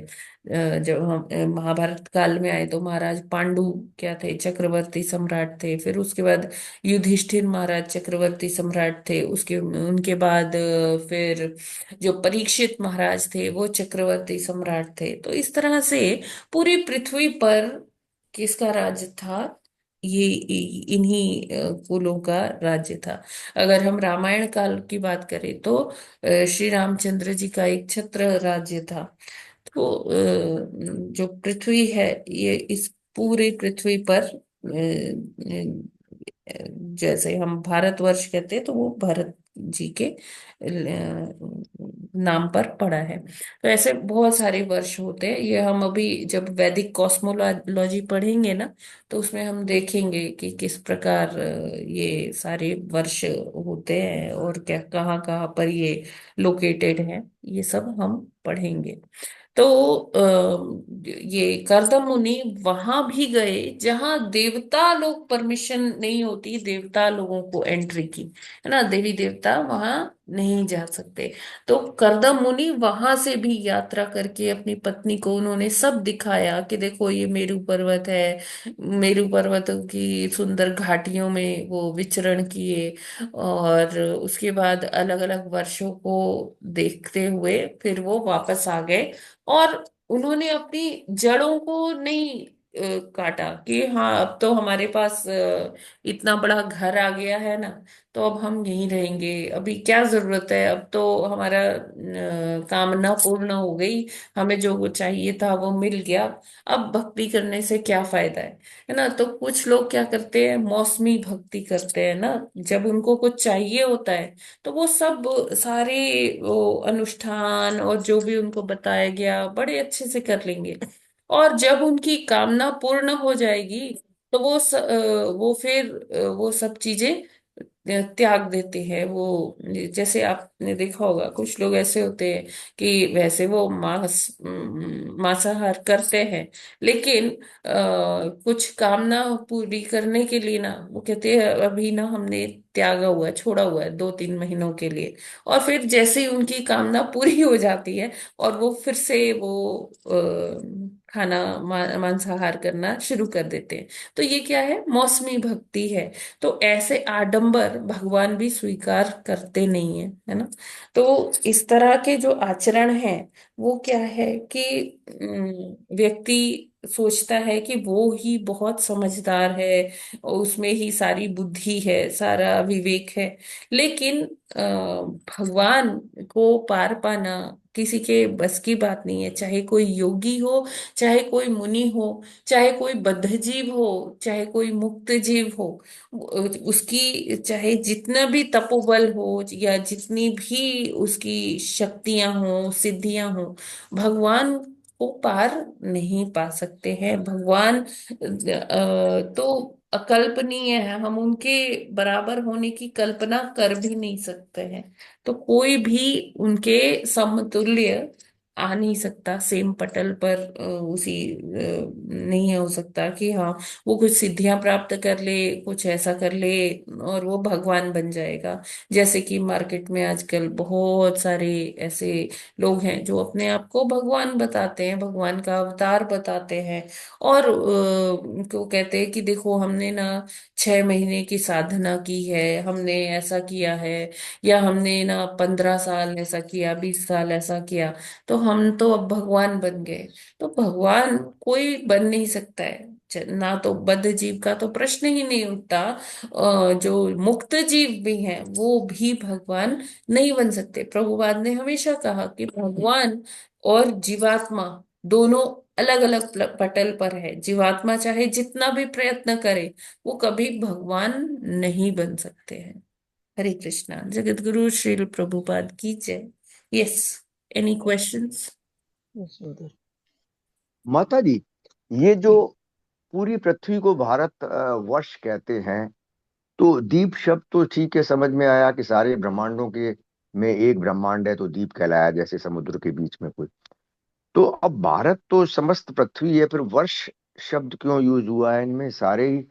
जब हम महाभारत काल में आए तो महाराज पांडु क्या थे, चक्रवर्ती सम्राट थे। फिर उसके बाद युधिष्ठिर महाराज चक्रवर्ती सम्राट थे। उसके उनके बाद फिर जो परीक्षित महाराज थे वो चक्रवर्ती सम्राट थे। तो इस तरह से पूरी पृथ्वी पर किसका राज्य था, ये इन्हीं कुलों का राज्य था। अगर हम रामायण काल की बात करें तो श्री रामचंद्र जी का एक छत्र राज्य था। तो जो पृथ्वी है ये इस पूरी पृथ्वी पर जैसे हम भारतवर्ष कहते हैं तो वो भरत जी के नाम पर पड़ा है। तो ऐसे बहुत सारे वर्ष होते हैं। ये हम अभी जब वैदिक कॉस्मोलॉजी पढ़ेंगे ना, तो उसमें हम देखेंगे कि किस प्रकार ये सारे वर्ष होते हैं और क्या कहाँ कहाँ पर ये लोकेटेड है, ये सब हम पढ़ेंगे। तो ये कर्दम मुनि वहां भी गए जहां देवता लोग परमिशन नहीं होती देवता लोगों को एंट्री की, है ना। देवी देवता वहां नहीं जा सकते। तो कर्दम मुनि वहां से भी यात्रा करके अपनी पत्नी को उन्होंने सब दिखाया कि देखो ये मेरू पर्वत है, मेरू पर्वत की सुंदर घाटियों में वो विचरण किए, और उसके बाद अलग अलग वर्षों को देखते हुए फिर वो वापस आ गए। और उन्होंने अपनी जड़ों को नहीं काटा कि हाँ अब तो हमारे पास इतना बड़ा घर आ गया है ना, तो अब हम यहीं रहेंगे, अभी क्या जरूरत है, अब तो हमारा कामना पूर्ण हो गई, हमें जो वो चाहिए था वो मिल गया, अब भक्ति करने से क्या फायदा है ना। तो कुछ लोग क्या करते हैं, मौसमी भक्ति करते हैं ना। जब उनको कुछ चाहिए होता है तो वो सब सारे वो अनुष्ठान और जो भी उनको बताया गया बड़े अच्छे से कर लेंगे, और जब उनकी कामना पूर्ण हो जाएगी तो वो फिर वो सब चीजें त्याग देते हैं। वो जैसे आपने देखा होगा कुछ लोग ऐसे होते हैं कि वैसे वो मांसाहार करते हैं, लेकिन कुछ कामना पूरी करने के लिए ना वो कहते हैं अभी ना हमने त्यागा हुआ है, छोड़ा हुआ है 2-3 महीनों के लिए, और फिर जैसे ही उनकी कामना पूरी हो जाती है और वो फिर से वो खाना मांसाहार करना शुरू कर देते हैं। तो ये क्या है, मौसमी भक्ति है। तो ऐसे आडंबर भगवान भी स्वीकार करते नहीं है, है ना। तो इस तरह के जो आचरण है वो क्या है कि व्यक्ति सोचता है कि वो ही बहुत समझदार है और उसमें ही सारी बुद्धि है, सारा विवेक है। लेकिन भगवान को पार पाना किसी के बस की बात नहीं है। चाहे कोई योगी हो, चाहे कोई मुनि हो, चाहे कोई बद्ध जीव हो, चाहे कोई मुक्त जीव हो, उसकी चाहे जितना भी तपोबल हो या जितनी भी उसकी शक्तियां हो, सिद्धियां हो, भगवान वो पार नहीं पा सकते हैं। भगवान तो अकल्पनीय है, हम उनके बराबर होने की कल्पना कर भी नहीं सकते हैं। तो कोई भी उनके समतुल्य आ नहीं सकता, सेम पटल पर उसी नहीं हो सकता कि हाँ वो कुछ सिद्धियां प्राप्त कर ले, कुछ ऐसा कर ले और वो भगवान बन जाएगा। जैसे कि मार्केट में आजकल बहुत सारे ऐसे लोग हैं जो अपने आप को भगवान बताते हैं, भगवान का अवतार बताते हैं, और उनको कहते हैं कि देखो हमने ना 6 महीने की साधना की है, हमने ऐसा किया है, या हमने ना 15 साल ऐसा किया, 20 साल ऐसा किया, तो हम तो अब भगवान बन गए। तो भगवान कोई बन नहीं सकता है। ना तो बद्ध जीव का तो प्रश्न ही नहीं उठता, जो मुक्त जीव भी हैं वो भी भगवान नहीं बन सकते। प्रभुपाद ने हमेशा कहा कि भगवान और जीवात्मा दोनों अलग अलग पटल पर है। जीवात्मा चाहे जितना भी प्रयत्न करे वो कभी भगवान नहीं बन सकते हैं। हरे कृष्णा। जगत गुरु श्रील प्रभुपाद की जय। Yes, any questions? माता जी, ये जो पूरी पृथ्वी को भारत वर्ष कहते हैं, तो द्वीप शब्द तो ठीक है, समझ में आया कि सारे ब्रह्मांडों के में एक ब्रह्मांड है तो द्वीप कहलाया, जैसे समुद्र के बीच में कोई। तो अब भारत तो समस्त पृथ्वी है, फिर वर्ष शब्द क्यों यूज हुआ है इनमें? सारे ही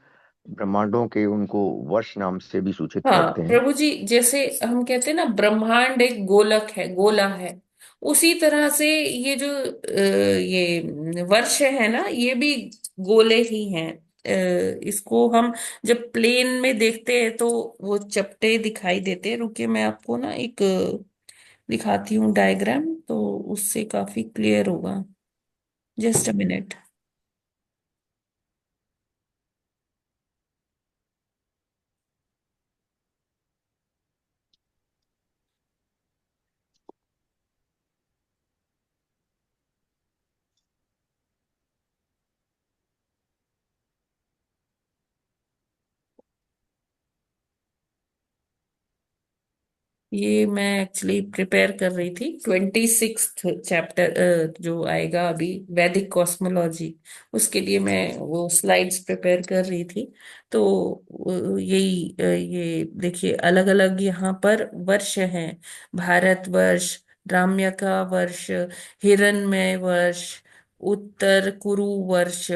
ब्रह्मांडों के उनको वर्ष नाम से भी सूचित हाँ करते हैं। प्रभु जी, जैसे हम कहते हैं ना ब्रह्मांड एक गोलक है, गोला है, उसी तरह से ये जो ये वर्ष है ना, ये भी गोले ही हैं। इसको हम जब प्लेन में देखते हैं तो वो चपटे दिखाई देते हैं। रुकिए मैं आपको ना एक दिखाती हूँ डायग्राम, तो उससे काफी क्लियर होगा। Just a minute. ये मैं एक्चुअली प्रिपेयर कर रही थी 26th चैप्टर जो आएगा अभी, वैदिक कॉस्मोलॉजी, उसके लिए मैं वो स्लाइड्स प्रिपेयर कर रही थी। तो यही ये देखिए अलग अलग यहाँ पर वर्ष हैं। भारत वर्ष, राम्य का वर्ष, हिरण्मय वर्ष, उत्तर कुरु वर्ष,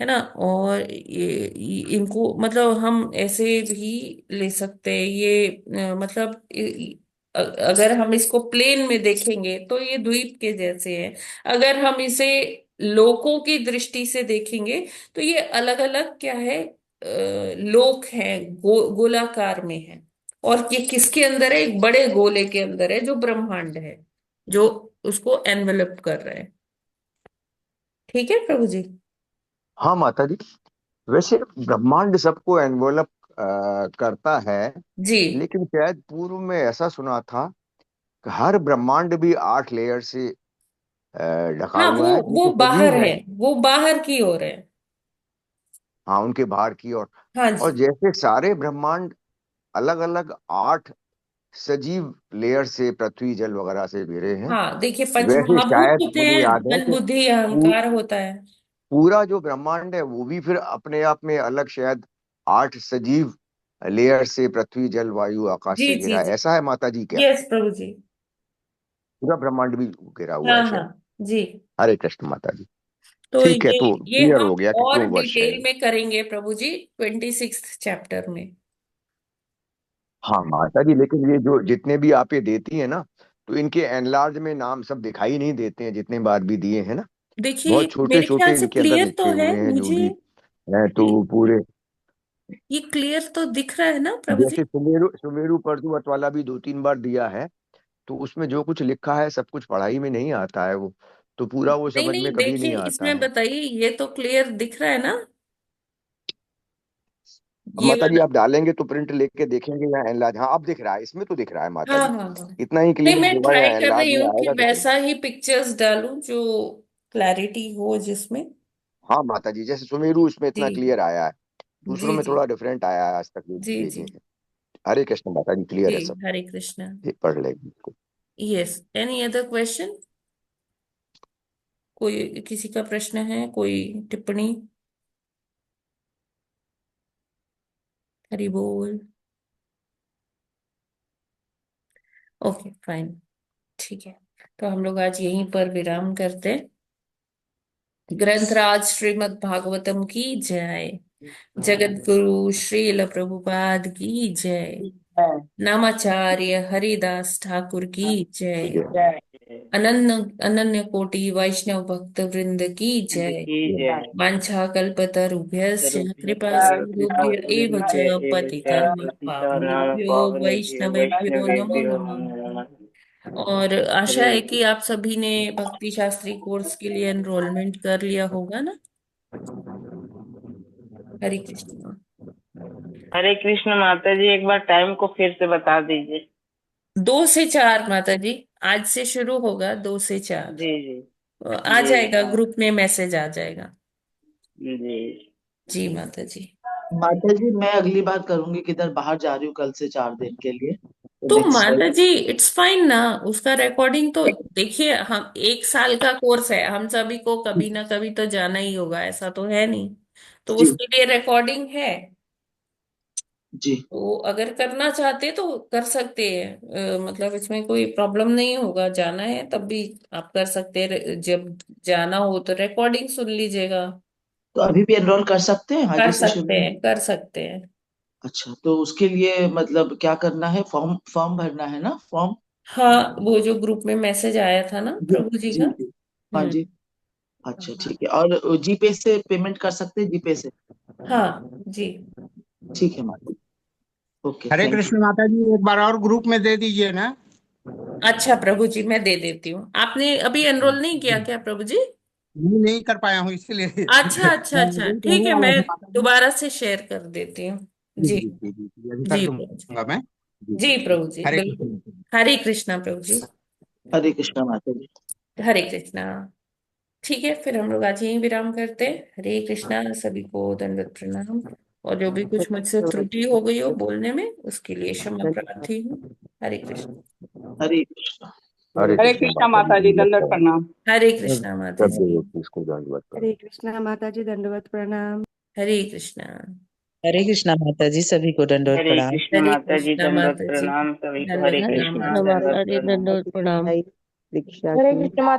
है ना। और इनको मतलब हम ऐसे भी ले सकते हैं। ये मतलब अगर हम इसको प्लेन में देखेंगे तो ये द्वीप के जैसे है। अगर हम इसे लोकों की दृष्टि से देखेंगे तो ये अलग अलग क्या है, लोक है, गोलाकार में है। और ये किसके अंदर है? एक बड़े गोले के अंदर है जो ब्रह्मांड है, जो उसको एनवेलप कर रहा है। ठीक है प्रभु जी? हाँ माता जी, वैसे ब्रह्मांड सबको एनवलप करता है, जी लेकिन शायद पूर्व में ऐसा सुना था कि हर ब्रह्मांड भी 8 लेयर से ढका हाँ, हुआ है, जो वो कि सभी बाहर हैं। है, वो बाहर की ओर है। हाँ, उनके बाहर की ओर। हाँ और जी। जैसे सारे ब्रह्मांड अलग अलग 8 सजीव लेयर से, पृथ्वी जल वगैरह से घिरे हैं, हाँ देखिए, पंच वैसे महाभूत शायद होते मुझे हैं, याद है मन कि बुद्धि अहंकार होता है। पूरा जो ब्रह्मांड है वो भी फिर अपने आप में अलग शायद 8 सजीव लेयर से, पृथ्वी जल वायु आकाश जी से जी घिरा है। जी। ऐसा है माता जी क्या? यस प्रभु जी। पूरा ब्रह्मांड भी घिरा हुआ हाँ है हाँ शायद। जी। हरे कृष्ण माता जी। तो ठीक है, तो ये क्लियर हम हो गया कि और क्यों वर्ष है। डिटेल में करेंगे प्रभु जी 26th चैप्टर में। हाँ माता जी, लेकिन ये जो जितने भी आप ये देती है ना, तो इनके एनलार्ज में नाम सब दिखाई नहीं देते हैं, जितने बार भी दिए हैं ना। देखिए बहुत छोटे मेरे ख्याल छोटे से इनके अंदर क्लियर लिखे तो है हुए हैं जो मुझे। भी है, तो वो पूरे ये क्लियर तो दिख रहा है ना प्रभु जी? जैसे सुमेरु सुमेरु पर्वत वाला भी 2-3 बार दिया है, तो उसमें जो कुछ लिखा है सब कुछ पढ़ाई में नहीं आता है वो, तो पूरा वो नहीं समझ नहीं, में कभी देखिए नहीं आता इसमें है। बताइए, ये तो क्लियर दिख रहा है ना, अब ये माता जी वाला? आप डालेंगे तो प्रिंट लेके देखेंगे या एनलार्ज? हाँ, अब दिख रहा है, इसमें तो दिख रहा है माता हाँ जी। हाँ हाँ। इतना ही नहीं, क्लियर मैं होगा ट्राई या कर एनलार्ज रही में हूँ कि आएगा तो सही। वैसा ही पिक्चर्स डालूं जो क्लैरिटी हो जिसमें। हाँ माता जी, जैसे सुमेरु इसमें इतना जी क्लियर आया है, दूसरों जी में जी थोड़ा डिफरेंट आया है आज तक जो जी भेजे जी हैं। हरे कृष्ण माता जी, क्लियर जी। है सब। हरे कृष्णा। ये पढ़ लेंगे इसको। Yes, any other question? कोई किसी का प्रश्न है, कोई टिप्पणी? हरि बोल। ओके फाइन, ठीक है। तो हम लोग आज यहीं पर विराम करते हैं। ग्रंथराज श्रीमद् भागवतम की जय। जगत गुरु श्रील प्रभुपाद की जय। नामाचार्य हरिदास ठाकुर की जय। अनन्य अनन्य कोटि वैष्णव भक्त वृंद की जय। वांछा कल्पतरुभ्यश्च कृपा सिन्धुभ्य एव च पतितानां पावनेभ्यो वैष्णवेभ्यो नमो नमः। और आशा है कि आप सभी ने भक्ति शास्त्री कोर्स के लिए एनरोलमेंट कर लिया होगा ना। हरे कृष्ण। हरे कृष्ण माता जी, एक बार टाइम को फिर से बता दीजिए। 2 से 4 माता जी, आज से शुरू होगा 2 से 4। जी जी आ जी जाएगा, ग्रुप में मैसेज आ जाएगा। जी। जी माता जी। माता जी मैं अगली बार करूंगी, किधर बाहर जा रही हूँ कल से 4 दिन के लिए, तो नेक्स्ट माता जी इट्स फाइन ना, उसका रिकॉर्डिंग तो देखिए, हम 1 साल का कोर्स है, हम सभी को कभी ना कभी तो जाना ही होगा, ऐसा तो है नहीं। तो जी उसके लिए रिकॉर्डिंग है, जी। तो अगर करना चाहते तो कर सकते हैं। मतलब इसमें कोई प्रॉब्लम नहीं होगा, जाना है तब भी आप कर सकते हैं। जब जाना हो तो रिकॉर्डिंग सुन लीजिएगा। तो अभी भी एनरोल कर सकते हैं आज कर ही से सकते शुरू? हैं, कर सकते हैं। अच्छा, तो उसके लिए मतलब क्या करना है? फॉर्म फॉर्म भरना है ना? फॉर्म? हाँ, वो जो ग्रुप में मैसेज आया था ना जी प्रभु जी का। जी जी। हाँ हम्म। जी। अच्छा ठीक है। और जीपे से पेमेंट कर सकते हैं? जीपे से? हाँ जी। ठीक है माता। Okay, Hare thank you. Krishna माता जी, एक बार और ग्रुप में दे दीजिए ना। अच्छा प्रभु जी, मैं दे देती हूँ। आपने अभी एनरोल नहीं किया क्या प्रभु जी? नहीं कर पाया हूँ इसलिए। अच्छा अच्छा मैं अच्छा, वही ठीक कहने है, वाला मैं था माता जी। दोबारा से शेयर कर देती हूँ। जी जी। जी जी जी जी, अभी कर जी प्रभु जी। दूंगा मैं। जी जी जी। प्रभु जी, हरे बिल्कुल। कृष्ण। हरे कृष्णा प्रभु जी। हरे कृष्णा माता जी। हरे कृष्णा। ठीक है, फिर हम लोग आज यहीं विराम करते हैं। हरे कृष्णा, सभी को दंडवत प्रणाम। और जो भी कुछ मुझसे त्रुटि हो गई हो बोलने में, उसके लिए क्षमा प्रार्थी हूँ। हरे कृष्ण। हरे कृष्णा। हरे हरे कृष्ण कृष्णा माता माता जी जी, की दंडवत जय। प्रणाम। हरे कृष्णा माता सब जी। देवों को दंडवत प्रणाम। हरे कृष्णा माता जी, दंडवत प्रणाम। हरे कृष्णा। हरे कृष्णा माता जी, सभी को दंडवत हरे प्रणाम। कृष्ण हरे माता जी, कृष्णा दंडवत माता जी। प्रणाम। सभी को दंडवत हरे हरे प्रणाम कृष्णा, कृष्णा माता जी। दंडवत माता जी, प्रणाम। दंडवत प्रणाम। दीक्षा हरे की कृष्ण